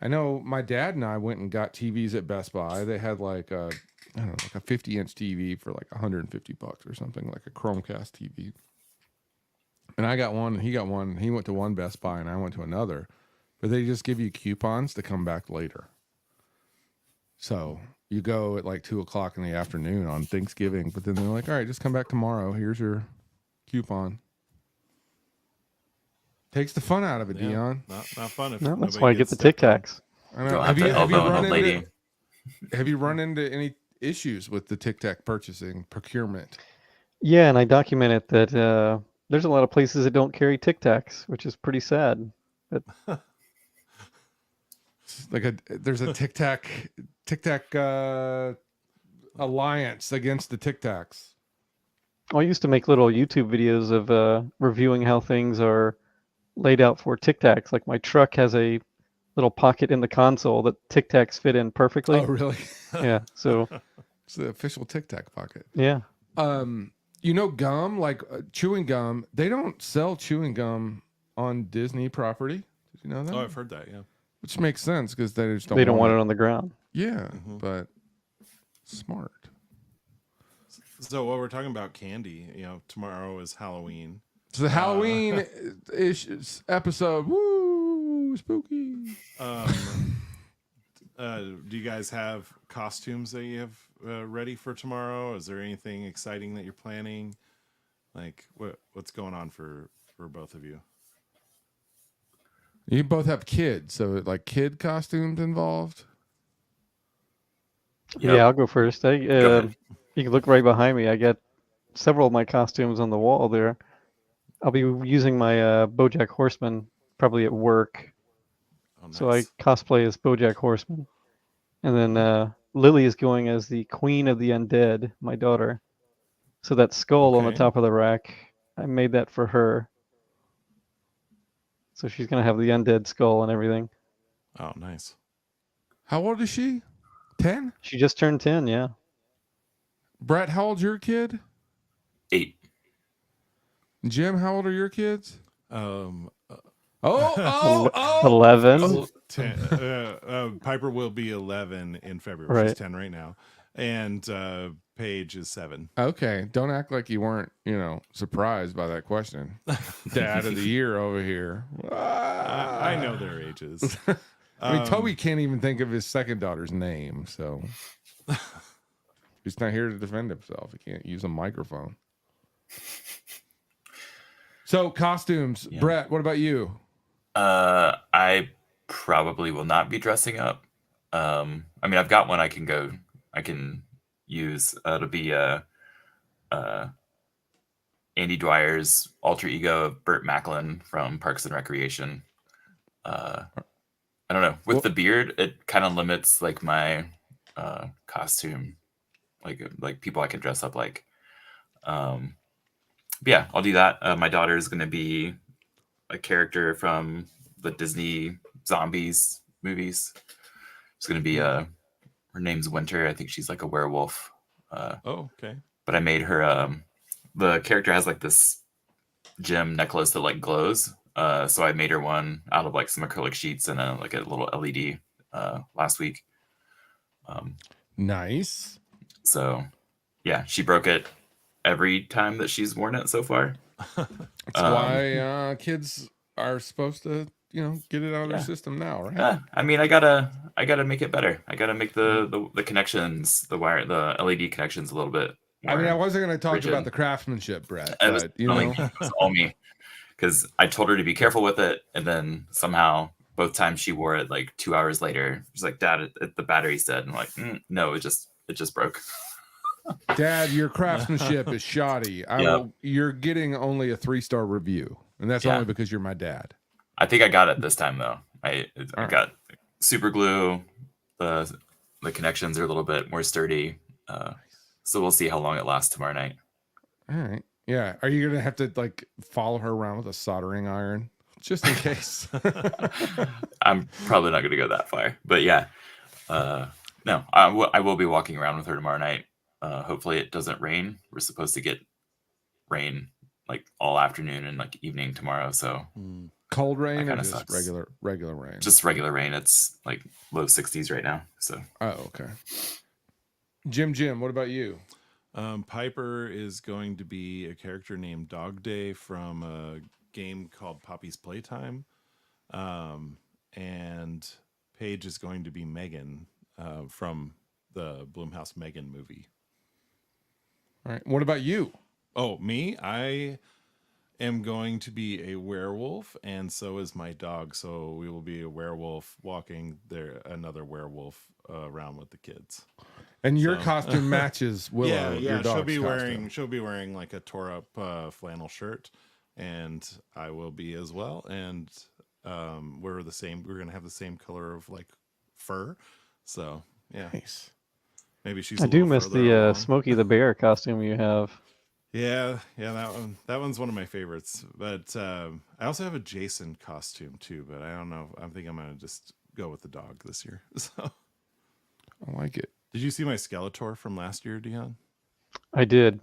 I know my dad and I went and got TVs at Best Buy. They had like a 50-inch TV for like $150 or something, like a Chromecast TV. And I got one, and he got one. He went to one Best Buy, and I went to another. But they just give you coupons to come back later. So you go at like 2:00 in the afternoon on Thanksgiving, but then they're like, all right, just come back tomorrow. Here's your coupon. Takes the fun out of it, Yeah. Dion. Not fun. If No, that's nobody why I get gets the Tic stepped on. Tacs. I know. Don't have to elbow an old lady. Have you run into any issues with the Tic Tac purchasing procurement? Yeah, and I documented that there's a lot of places that don't carry Tic Tacs, which is pretty sad. But There's a Tic Tac alliance against the Tic Tacs. I used to make little YouTube videos of reviewing how things are laid out for Tic Tacs. Like my truck has a little pocket in the console that Tic Tacs fit in perfectly. Oh, really? Yeah. So It's the official Tic Tac pocket. yeah. You know, gum, like chewing gum, they don't sell chewing gum on Disney property. Did you know that? Oh, I've heard that. Yeah. Which makes sense because they just They don't want it on the ground. Yeah, but smart. So while we're talking about candy, tomorrow is Halloween. It's the Halloween ish episode. Woo, spooky. Do you guys have costumes that you have ready for tomorrow? Is there anything exciting that you're planning? Like what's going on for both of you? You both have kids, so like kid costumes involved. Yep. Yeah, I'll go first. Go ahead. You can look right behind me. I got several of my costumes on the wall there. I'll be using my BoJack Horseman probably at work. Oh, nice. So I cosplay as BoJack Horseman. And then Lily is going as the Queen of the Undead, my daughter. So that skull on the Okay. top of the rack, I made that for her. So she's going to have the undead skull and everything. Oh, nice. How old is she? 10? She just turned 10, yeah. Brett, how old's your kid? 8. Jim, how old are your kids? Um, Oh. 11. 10, Piper will be 11 in February. She's Right. 10 right now, and Paige is 7. Okay, don't act like you weren't, surprised by that question. Dad of the year over here. I know their ages. I mean, Toby can't even think of his second daughter's name, so he's not here to defend himself. He can't use a microphone. So costumes, Yeah. Brett. What about you? I probably will not be dressing up. I mean, I've got one I can use. It'll be Andy Dwyer's alter ego of Burt Macklin from Parks and Recreation. I don't know. With the beard, it kind of limits like my costume, like people I can dress up like. But yeah, I'll do that. My daughter is going to be a character from the Disney zombies movies. It's going to be her name's Winter. I think she's like a werewolf. Oh, okay. But I made her the character has like this gem necklace that like glows. So I made her one out of like some acrylic sheets and like a little LED last week. Nice. So yeah, she broke it every time that she's worn it so far. That's why kids are supposed to, get it out of their Yeah. system now, right? I mean, I gotta make it better. I gotta make the connections, the LED connections a little bit. I mean, I wasn't going to talk rigid. about the craftsmanship, Brett, It was but it was all me, because I told her to be careful with it, and then somehow both times she wore it like 2 hours later, she's like, "Dad, the battery's dead." And I'm like, "No, it just broke." Dad, your craftsmanship is shoddy. You're getting only a 3-star review, and that's Yeah. only because you're my dad. I think I got it this time though. I Alright. got super glue. The connections are a little bit more sturdy. So we'll see how long it lasts tomorrow night. All right. Yeah. Are you going to have to like follow her around with a soldering iron just in case? I'm probably not going to go that far, but yeah. No, I will be walking around with her tomorrow night. Hopefully it doesn't rain. We're supposed to get rain like all afternoon and like evening tomorrow. So Cold rain That or kinda just sucks. regular rain? just regular rain. It's like low 60s right now. So Oh, okay. Jim, what about you? Piper is going to be a character named Dog Day from a game called Poppy's Playtime. And Paige is going to be Megan from the Blumhouse Megan movie. All right. What about you? Oh, me? I am going to be a werewolf, and so is my dog. So we will be a werewolf walking another werewolf around with the kids. And your So- costume matches Willow. Yeah. Your dog's She'll be costume. wearing like a tore up flannel shirt. and I will be as well. And we're the same. We're gonna have the same color of like fur. So yeah, Nice. maybe she's. I a do little miss further the along. Smokey the Bear costume you have. Yeah, that one's one of my favorites. But I also have a Jason costume too. But I don't know. I think I'm gonna just go with the dog this year. So I like it. did you see my Skeletor from last year, Deon? I did.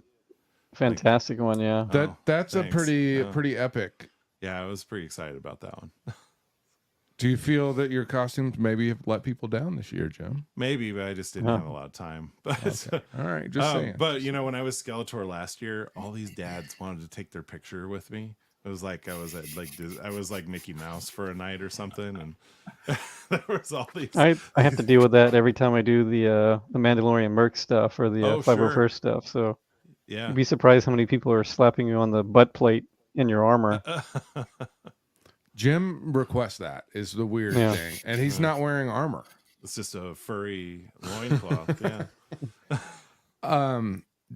Fantastic one, yeah. That's thanks. a pretty epic. Yeah, I was pretty excited about that one. Do you feel that your costumes maybe have let people down this year, Jim? Maybe, but I just didn't have a lot of time. But Okay. All right, just saying. But you know, when I was Skeletor last year, all these dads wanted to take their picture with me. It was like I was like Mickey Mouse for a night or something, and there was all these. I have to deal with that every time I do the Mandalorian Merc stuff or the 501st stuff. So Yeah, you'd be surprised how many people are slapping you on the butt plate in your armor. Jim requests that is the weird thing, and he's not wearing armor. it's just a furry loincloth. Yeah.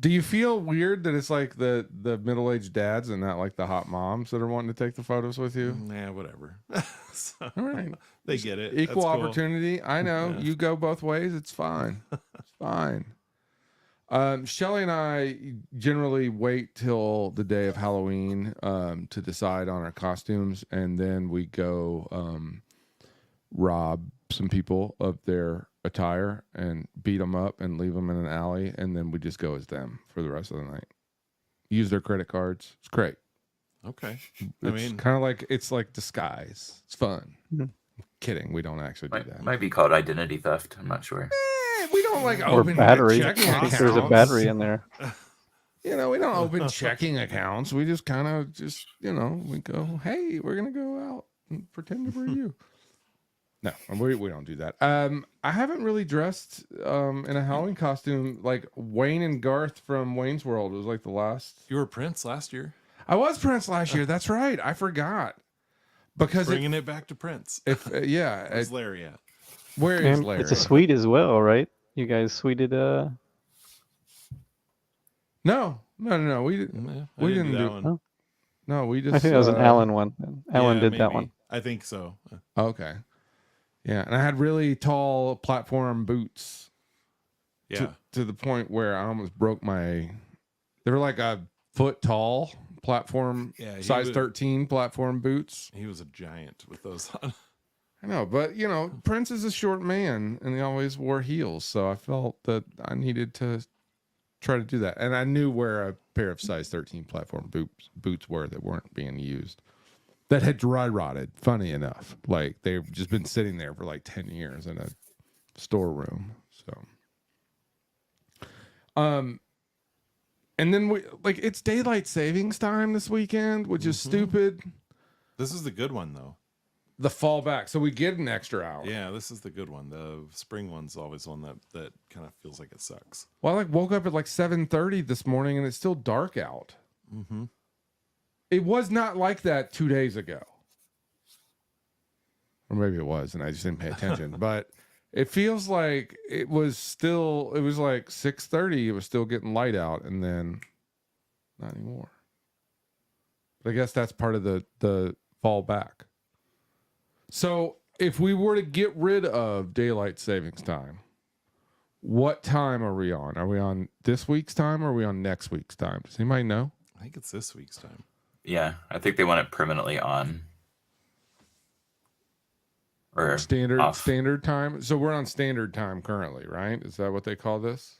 Do you feel weird that it's like the middle-aged dads and not like the hot moms that are wanting to take the photos with you? Nah, whatever. So, All right, they get it. equal That's cool. opportunity. I know you go both ways. It's fine. It's fine. Shelly and I generally wait till the day of Halloween to decide on our costumes, and then we go rob some people of their attire and beat them up and leave them in an alley, and then we just go as them for the rest of the night. Use their credit cards. It's great. Okay. It's kind of like disguise. It's fun. Mhm. Kidding. We don't actually do that. Might be called identity theft. I'm not sure. We don't like Or open battery. checking I think accounts. there's a battery in there. You know, we don't open checking accounts. We just kind of we go, hey, we're going to go out and pretend to be you. No, we don't do that. I haven't really dressed in a Halloween costume like Wayne and Garth from Wayne's World. It was like the last. You were Prince last year. I was Prince last year. That's right. I forgot. Because Bringing it back to Prince. Where's Larry at? Where is And Larry? it's a Swede as well, right? You guys sweeted No. We didn't. Yeah, We didn't that do one. Oh. No, we just. I think that was an Alan one. Alan Yeah, did that maybe. one. I think so. Okay. Yeah, and I had really tall platform boots. Yeah. To the point where I almost broke my. They were like a foot tall platform, size 13 platform boots. He was a giant with those on. I know, but Prince is a short man, and he always wore heels, so I felt that I needed to try to do that, and I knew where a pair of size 13 platform boots were that weren't being used, that had dry rotted. Funny enough, like they've just been sitting there for like 10 years in a storeroom. So, and then it's daylight savings time this weekend, which is stupid. This is the good one though. The fallback, so we get an extra hour. Yeah, this is the good one. The spring one's always one that kind of feels like it sucks. Well, I woke up at like 7:30 this morning, and it's still dark out. Mm-hmm. It was not like that 2 days ago, or maybe it was, and I just didn't pay attention. But it feels like it was like 6:30. It was still getting light out, and then not anymore. But I guess that's part of the fallback. So if we were to get rid of daylight savings time, what time are we on? Are we on this week's time or are we on next week's time? Does anybody know? I think it's this week's time. Yeah, I think they want it permanently on. Or standard time. So we're on standard time currently, right? Is that what they call this?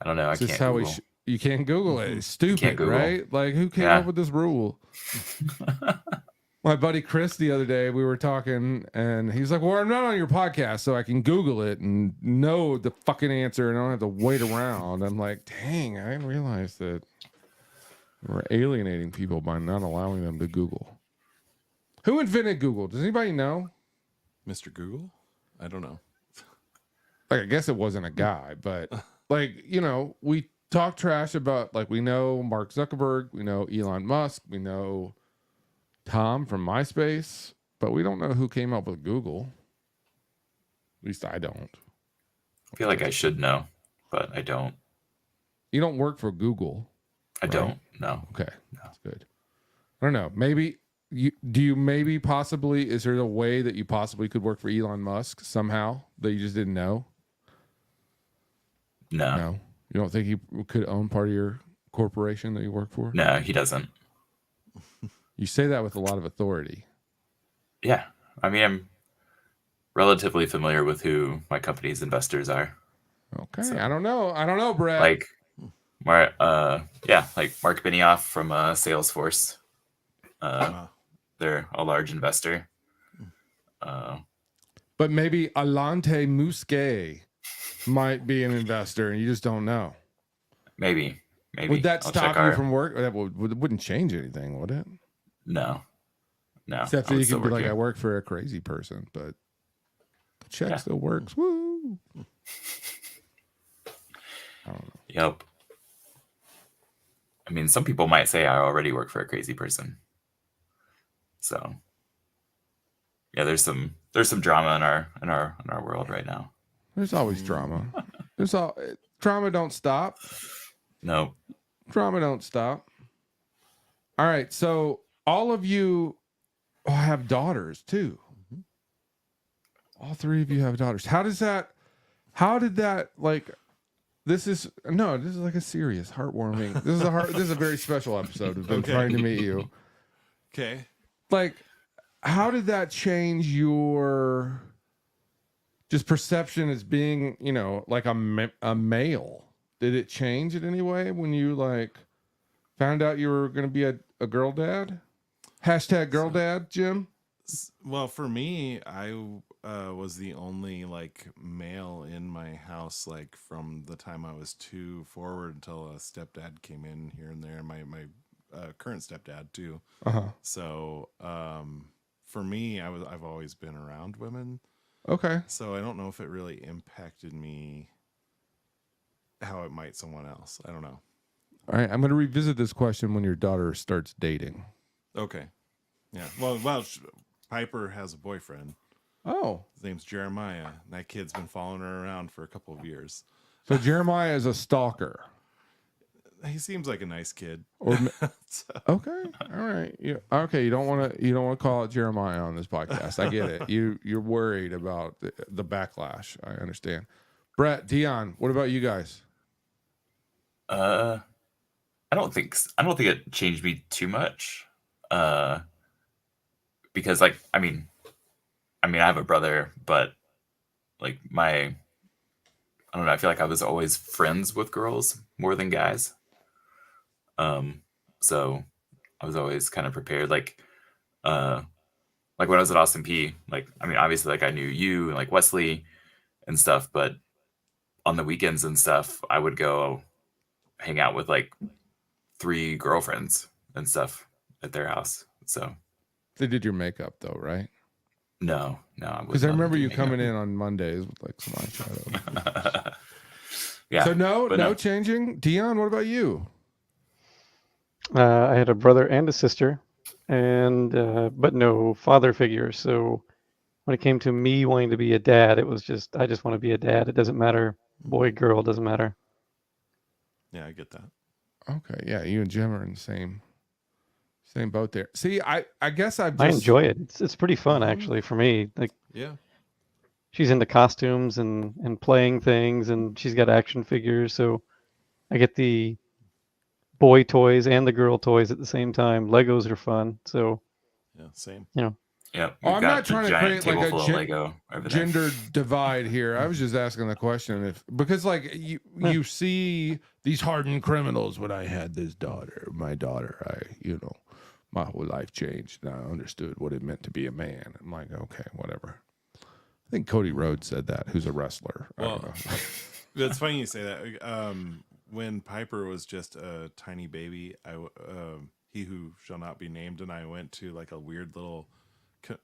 I don't know. I Is this can't how Google. you can't Google it. It's stupid, Google. right? Like who came up with this rule? My buddy Chris the other day, we were talking, and he's like, well, I'm not on your podcast, so I can Google it and know the fucking answer, and I don't have to wait around. I'm like, dang, I didn't realize that we're alienating people by not allowing them to Google. Who invented Google? Does anybody know? Mr. Google? I don't know. Like, I guess it wasn't a guy, but we talk trash about, like, we know Mark Zuckerberg, we know Elon Musk, we know Tom from MySpace, but we don't know who came up with Google. At least I don't. I feel like I should know, but I don't. You don't work for Google. I right? don't. No. Okay, that's good. I don't know. Maybe maybe possibly, is there a way that you possibly could work for Elon Musk somehow that you just didn't know? No. You don't think he could own part of your corporation that you work for? No, he doesn't. You say that with a lot of authority. Yeah. I mean, I'm relatively familiar with who my company's investors are. Okay. So, I don't know, Brett. like Mark Benioff from Salesforce. They're a large investor. But maybe Alante Musquet might be an investor and you just don't know. Maybe. Would that stop you from work? That wouldn't change anything, would it? No. Except that you could be like, I work for a crazy person, but the check still works. Woo! I don't know. Yep. I mean, some people might say I already work for a crazy person. So, yeah, there's some drama in our world right now. There's always drama. Drama don't stop. No. Drama don't stop. All right, so all of you have daughters too. All three of you have daughters. How did that like? This is like a serious, heartwarming. This is a very special episode of Been Trying to Meet You. Okay. Like, how did that change your just perception as being, like a male? Did it change it any way when you like found out you were going to be a girl dad? Hashtag girl dad, Jim? Well, for me, I was the only like male in my house, like from the time I was 2 forward until a stepdad came in here and there. My current stepdad too. So for me, I've always been around women. Okay. So I don't know if it really impacted me how it might someone else. I don't know. All right, I'm going to revisit this question when your daughter starts dating. Okay. Yeah. Well, Piper has a boyfriend. Oh. His name's Jeremiah. And that kid's been following her around for a couple of years. So Jeremiah is a stalker. He seems like a nice kid. Okay. All right. Okay. You don't want to call it Jeremiah on this podcast. I get it. You're worried about the backlash. I understand. Brett, Deon, what about you guys? I don't think it changed me too much. Because like, I mean, I have a brother, but like I don't know. I feel like I was always friends with girls more than guys. So I was always kind of prepared. Like when I was at Austin P, like, I mean, obviously like I knew you and like Wesley and stuff, but on the weekends and stuff, I would go hang out with like 3 girlfriends and stuff at their house. So they did your makeup though, right? No, because I remember you coming in on Mondays with like some eyeshadow. Yeah. So no changing. Deon, what about you? I had a brother and a sister, and but no father figure. So when it came to me wanting to be a dad, it was just I just want to be a dad. It doesn't matter, boy, girl, doesn't matter. Yeah, I get that. Okay, yeah, you and Jim are in the same boat there. See, I guess I enjoy it. It's pretty fun actually for me. Like, yeah, she's into costumes and playing things, and she's got action figures, so I get the boy toys and the girl toys at the same time. Legos are fun, so yeah, same. Yeah, I'm not trying to create like a Lego gender divide here. I was just asking the question because like you see these hardened criminals. When I had this daughter, my daughter, my whole life changed, and I understood what it meant to be a man. I'm like, okay, whatever. I think Cody Rhodes said that, who's a wrestler. Well, it's funny you say that. When Piper was just a tiny baby, he who shall not be named, and I went to like a weird little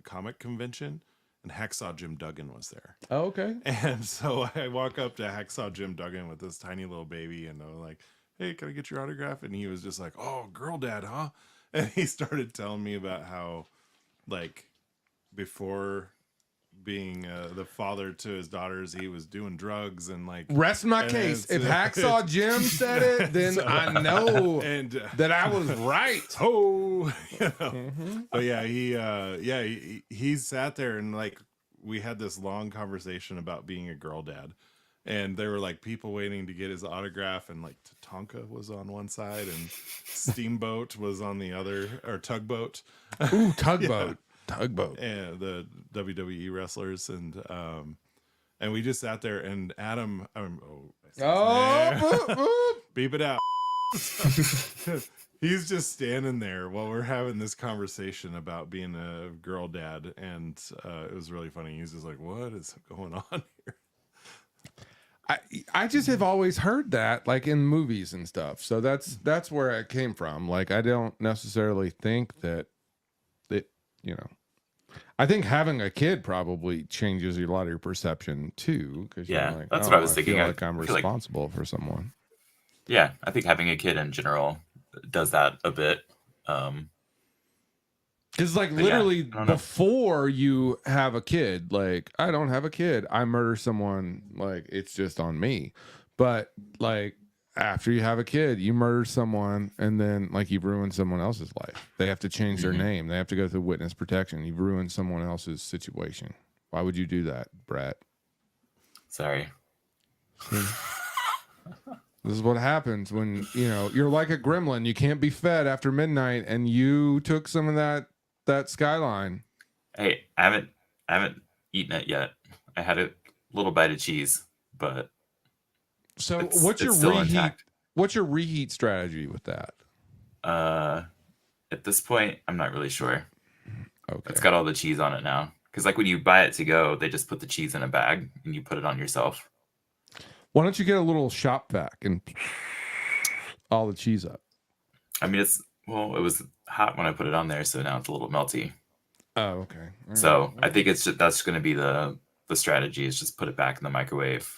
comic convention, and Hacksaw Jim Duggan was there. Oh, okay. And so I walk up to Hacksaw Jim Duggan with this tiny little baby, and I'm like, "Hey, can I get your autograph?" And he was just like, "Oh, girl dad, huh?" And he started telling me about how, like, before being the father to his daughters, he was doing drugs and like. Rest my and case. If it's- Hacksaw Jim said it, then So- I know and that I was right. oh, you know. Mhm. But yeah, he sat there and like we had this long conversation about being a girl dad, and there were like people waiting to get his autograph, and like Tatanka was on one side and Steamboat was on the other, or Tugboat. Ooh, tugboat. Tugboat. And the WWE wrestlers, and we just sat there, and Adam I said his name. Boop, boop. Beep it out. He's just standing there while we're having this conversation about being a girl dad, and it was really funny. He's just like, what is going on here? I just have always heard that, like in movies and stuff. So that's where it came from. Like, I don't necessarily think that you know. I think having a kid probably changes a lot of your perception too, because Yeah, you're like, that's what I was thinking. feel I like I'm feel like- responsible for someone. Yeah, I think having a kid in general does that a bit. Because like But yeah, literally I don't know. before you have a kid, like I don't have a kid, I murder someone, like it's just on me. But like after you have a kid, you murder someone, and then like you've ruined someone else's life. They have to change their name. They have to go through witness protection. You've ruined someone else's situation. Why would you do that, Brett? Sorry. This is what happens when, you know, you're like a gremlin. You can't be fed after midnight, and you took some of that Skyline. Hey, I haven't eaten it yet. I had a little bite of cheese, but So it's what's your still reheat? intact. What's your reheat strategy with that? At this point, I'm not really sure. Okay. It's got all the cheese on it now. Because like when you buy it to go, they just put the cheese in a bag and you put it on yourself. Why don't you get a little shop vac and all the cheese up? I mean, it was hot when I put it on there, so now it's a little melty. Oh, okay. All So right. I think that's going to be the strategy is just put it back in the microwave.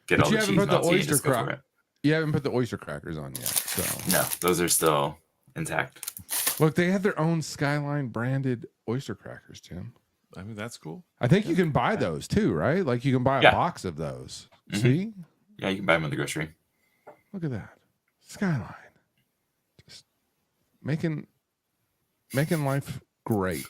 Get But all you the haven't cheese put the melty and oyster just go for crack. it. You haven't put the oyster crackers on yet. So No, those are still intact. look, they have their own Skyline branded oyster crackers, Jim. I mean, that's cool. I think you can buy those too, right? Like you can buy a Yeah. box of those. Mhm. See? Yeah, you can buy them in the grocery. Look at that. Skyline. Just making life great.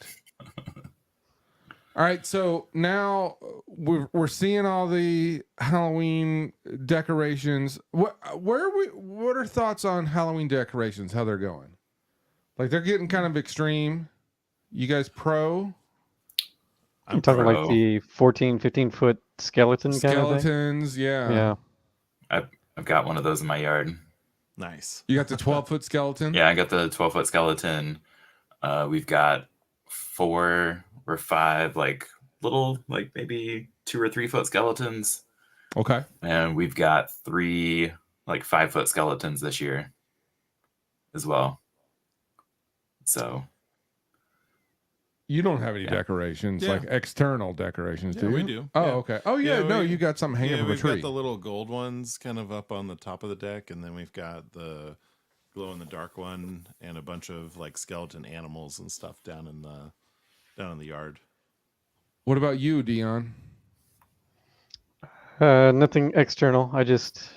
All right, so now we're seeing all the Halloween decorations. What are thoughts on Halloween decorations? How they're going? Like they're getting kind of extreme. You guys pro? I'm talking pro. like the 14, 15-foot skeleton kind of thing. Skeletons, yeah. Yeah. I've got one of those in my yard. Nice. You got the 12-foot skeleton? Yeah, I got the 12-foot skeleton. We've got 4 or 5 like little, like maybe 2 or 3 foot skeletons, Okay. and we've got 3 like 5-foot skeletons this year as well. So You don't have any Yeah. decorations, Yeah. like external decorations, do Yeah, you? we do. Oh, Yeah. okay. Oh, yeah. Yeah, no, we- you got something hanging Yeah, from a we've tree. got the little gold ones kind of up on the top of the deck, and then we've got the glow in the dark one and a bunch of like skeleton animals and stuff down in the yard. What about you, Deon? Nothing external. I just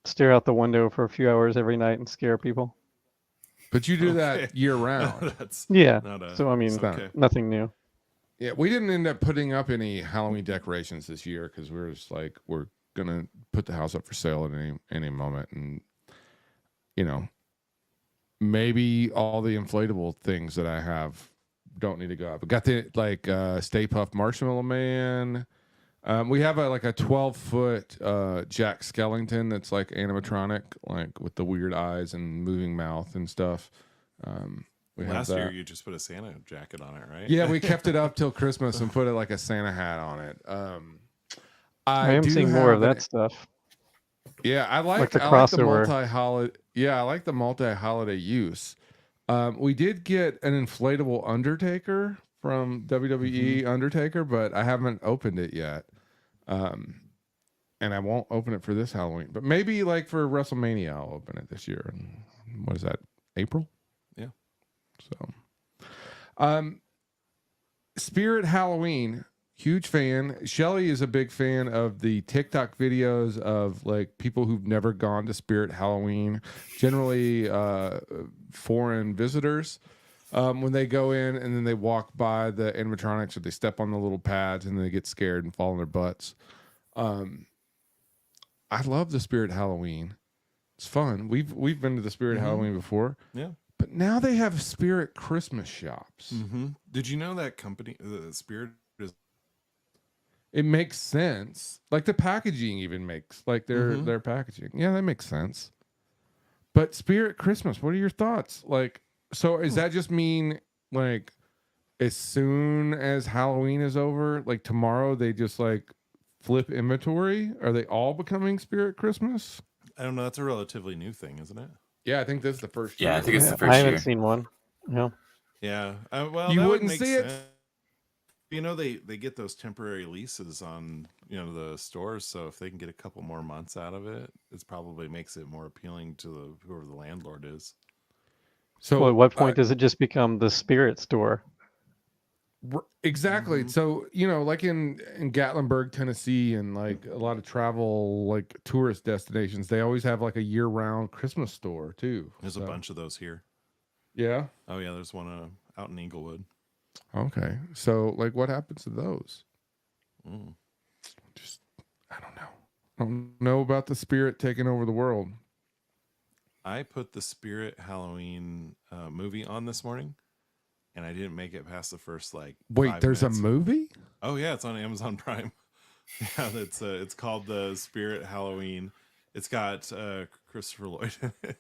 stare out the window for a few hours every night and scare people. But you do Okay. that year round. That's Yeah. not a. So I mean, okay. nothing new. Yeah, we didn't end up putting up any Halloween decorations this year because we were just like, we're gonna put the house up for sale at any moment, and you know, maybe all the inflatable things that I have don't need to go up. We got the like Stay Puft Marshmallow Man. We have a 12-foot Jack Skellington that's like animatronic, like with the weird eyes and moving mouth and stuff. We have Last that. year you just put a Santa jacket on it, right? Yeah, we kept it up till Christmas and put it like a Santa hat on it. I am do seeing more of have that stuff. Yeah, I like the I like the crossover. multi-holiday. Yeah, I like the multi-holiday use. We did get an inflatable Undertaker from WWE Undertaker, but I haven't opened it yet. And I won't open it for this Halloween, but maybe like for WrestleMania, I'll open it this year. And what is that? April? Yeah. So, Spirit Halloween, huge fan. Shelly is a big fan of the TikTok videos of like people who've never gone to Spirit Halloween, generally foreign visitors. When they go in and then they walk by the animatronics or they step on the little pads and they get scared and fall on their butts. I love the Spirit Halloween. It's fun. We've been to the Spirit Halloween before. Yeah. But now they have Spirit Christmas shops. Did you know that company, the Spirit, is? It makes sense. Like the packaging even makes like their packaging. Yeah, that makes sense. But Spirit Christmas, what are your thoughts? Like, so does that just mean like as soon as Halloween is over, like tomorrow they just like flip inventory? Are they all becoming Spirit Christmas? I don't know. That's a relatively new thing, isn't it? Yeah, I think this is the first year. Yeah, I think it's the first I year. haven't seen one. No. Yeah. Well, You that wouldn't would make see it? sense. You know, they get those temporary leases on, the stores. So if they can get a couple more months out of it, it probably makes it more appealing to whoever the landlord is. So Well, at what point does it just become the Spirit store? Exactly. So, like in Gatlinburg, Tennessee, and like a lot of travel, like tourist destinations, they always have like a year-round Christmas store too. There's a bunch of those here. Yeah. Oh yeah, there's one out in Inglewood. Okay. So, like, what happens to those? Just, I don't know. I don't know about the Spirit taking over the world. I put the Spirit Halloween movie on this morning, and I didn't make it past the first Wait, 5 there's minutes. a movie? Oh yeah, it's on Amazon Prime. Yeah, it's called the Spirit Halloween. It's got Christopher Lloyd in it.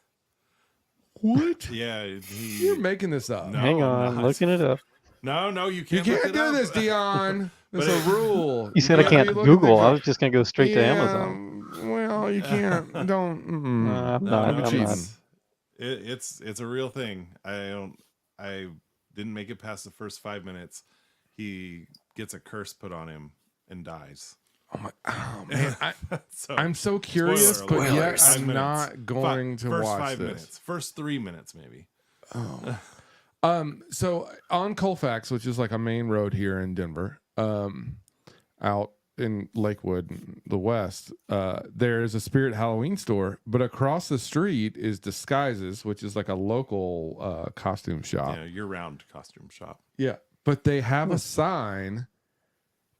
What? Yeah, You're making this up. No, Hang on, I'm not. looking it up. No, you You can't. look can't it do up. this, Dion. It's a rule. You said I gotta can't be looking Google. things I up. was just gonna go straight to Amazon. Well, you can't. Don't. I'm not. No, I'm cheating. not. it's a real thing. I didn't make it past the first 5 minutes. He gets a curse put on him and dies. Oh man, So, I'm so curious, spoiler but alert. yet 5 I'm minutes. not going to first watch 5 this. minutes. First 3 minutes, maybe. So on Colfax, which is like a main road here in Denver, out in Lakewood, the west, there is a Spirit Halloween store, but across the street is Disguises, which is like a local costume shop. Yeah, year-round costume shop. Yeah, but they have a sign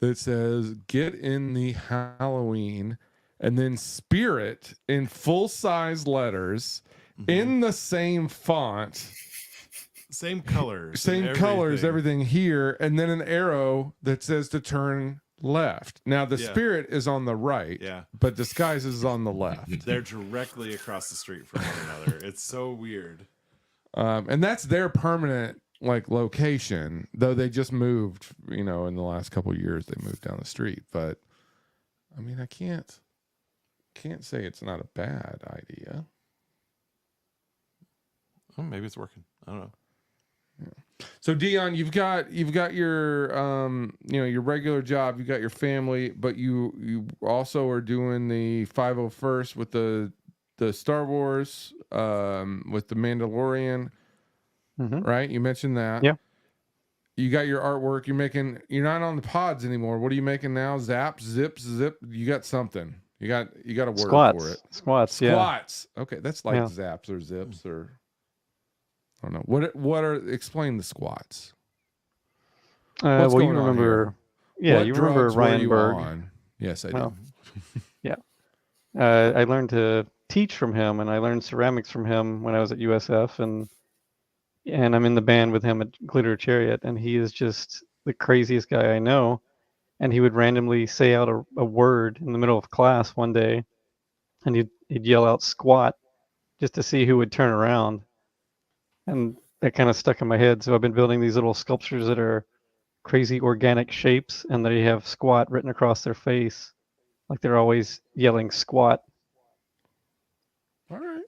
that says "Get in the Halloween," and then Spirit in full-size letters in the same font. Same colors. Same and colors, everything. everything here, and then an arrow that says to turn left. Now the Spirit is on the right, but Disguises is on the left. They're directly across the street from one another. It's so weird. And that's their permanent like location, though they just moved, in the last couple of years they moved down the street. But I mean, I can't say it's not a bad idea. Oh, maybe it's working. I don't know. So Deon, you've got your your regular job, you got your family, but you also are doing the 501st with the Star Wars, with the Mandalorian, right? You mentioned that. Yeah. You got your artwork. You're not on the pods anymore. What are you making now? Zap, zip, zip. You got something. You got a word for it. Squats. Yeah. Squats. Okay, that's like zaps or zips or. I don't know. What are explain the squats? Well, you going on remember? here? Yeah, What you remember drugs were Ryan you Berg? on? Yes, I do. Well, yeah. I learned to teach from him, and I learned ceramics from him when I was at USF, and I'm in the band with him at Glitter Chariot, and he is just the craziest guy I know. And he would randomly say out a word in the middle of class one day, and he'd yell out "squat" just to see who would turn around. And that kind of stuck in my head. So I've been building these little sculptures that are crazy organic shapes, and they have "squat" written across their face, like they're always yelling "squat." All right.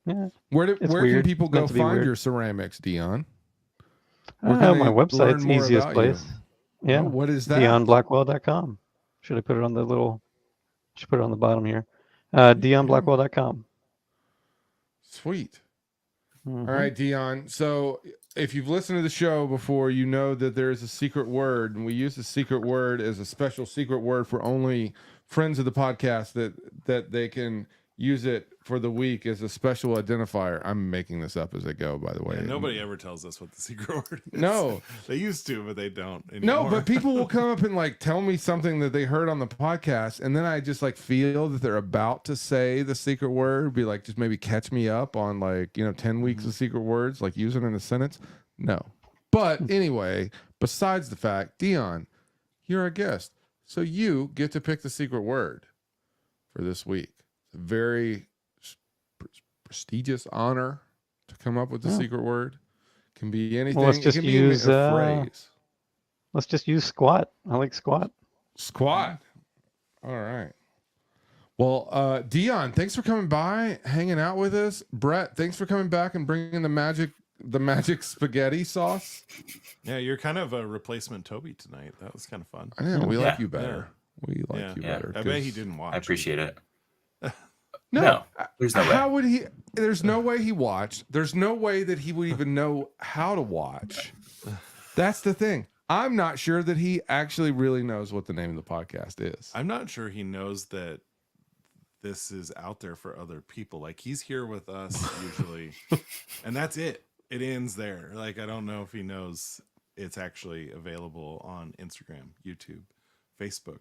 Yeah. Where can weird. people It's go meant to be find weird. your ceramics, Dion? My they learn website's more easiest about you? place. Yeah. Oh, what is that? deonblackwell.com. Should I put it on the should put it on the bottom here. deonblackwell.com. Sweet. All right, Deon. So if you've listened to the show before, you know that there is a secret word, and we use the secret word as a special secret word for only friends of the podcast that they can use it for the week as a special identifier. I'm making this up as I go, by the way. Yeah, nobody ever tells us what the secret word is. No. They used to, but they don't anymore. No, but people will come up and like tell me something that they heard on the podcast, and then I just like feel that they're about to say the secret word, be like, just maybe catch me up on like, 10 weeks of secret words, like use it in a sentence. No. But anyway, besides the fact, Deon, you're our guest. So you get to pick the secret word for this week. It's a very prestigious honor to come up with the secret word. Can be anything. Well, let's just it can use be a phrase. Let's just use squat. I like squat. Squat. All right. Well, Deon, thanks for coming by, hanging out with us. Brett, thanks for coming back and bringing the magic spaghetti sauce. Yeah, you're kind of a replacement Toby tonight. That was kind of fun. I know we like you better. We like Yeah. you Yeah. better. I bet he didn't watch. I appreciate it. No, there's no way. How would he? There's no way he watched. There's no way that he would even know how to watch. That's the thing. I'm not sure that he actually really knows what the name of the podcast is. I'm not sure he knows that this is out there for other people. Like he's here with us usually, and that's it. It ends there. Like I don't know if he knows it's actually available on Instagram, YouTube, Facebook,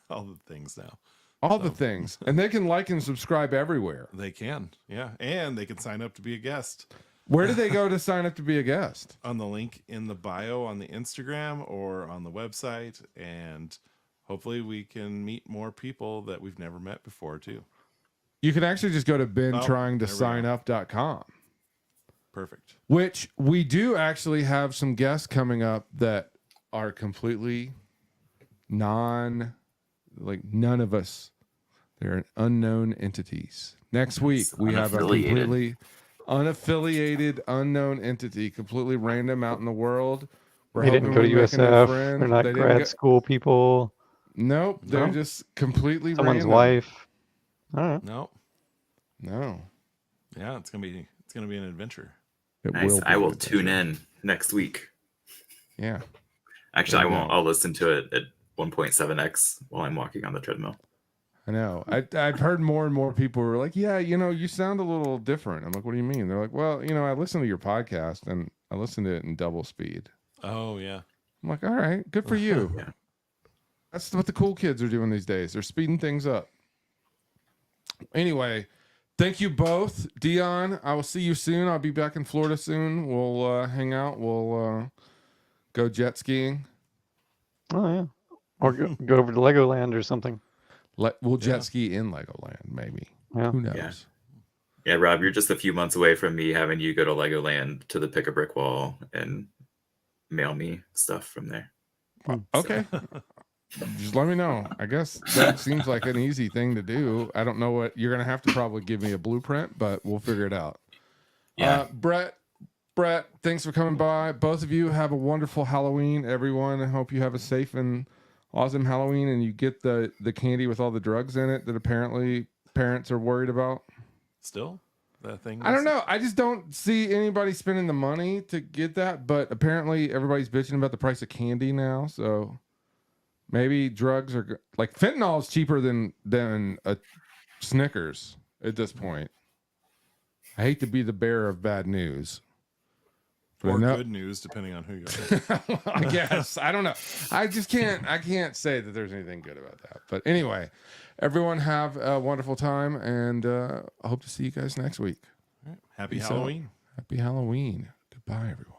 all the things now. All the things. And they can like and subscribe everywhere. They can, yeah. And they can sign up to be a guest. Where do they go to sign up to be a guest? On the link in the bio on the Instagram or on the website. And hopefully we can meet more people that we've never met before, too. You can actually just go to beentryingtomeetyou.com. Perfect. Which we do actually have some guests coming up that are completely none of us. They're unknown entities. Next week, we have a completely unaffiliated, unknown entity, completely random out in the world. They didn't go to USF. They're not grad school people. Nope. They're just completely someone's random. wife. I don't know. No. Yeah, it's gonna be an adventure. Nice. I will tune in next week. Yeah. Actually, I won't. I'll listen to it at 1.7x while I'm walking on the treadmill. I know. I've heard more and more people who are like, yeah, you sound a little different. I'm like, what do you mean? They're like, well, I listened to your podcast and I listened to it in double speed. Oh, yeah. I'm like, all right, good for you. Yeah. That's what the cool kids are doing these days. They're speeding things up. Anyway, thank you both. Deon, I will see you soon. I'll be back in Florida soon. We'll hang out. We'll go jet skiing. Oh, yeah. Or go over to Legoland or something. We'll jet ski in Legoland, maybe. Yeah. Who knows? Yeah, Rob, you're just a few months away from me having you go to Legoland to the Pick a Brick Wall and mail me stuff from there. Okay. Just let me know. I guess that seems like an easy thing to do. I don't know what you're going to have to probably give me a blueprint, but we'll figure it out. Yeah. Brett, thanks for coming by. Both of you have a wonderful Halloween, everyone. I hope you have a safe and awesome Halloween and you get the candy with all the drugs in it that apparently parents are worried about. Still? That thing? I don't know. I just don't see anybody spending the money to get that, but apparently everybody's bitching about the price of candy now, so maybe drugs are like fentanyl is cheaper than a Snickers at this point. I hate to be the bearer of bad news. Or good news, depending on who you're I guess. I don't know. I can't say that there's anything good about that. But anyway, everyone have a wonderful time, and I hope to see you guys next week. All right. Happy Peace Halloween. out. Happy Halloween. Goodbye, everyone.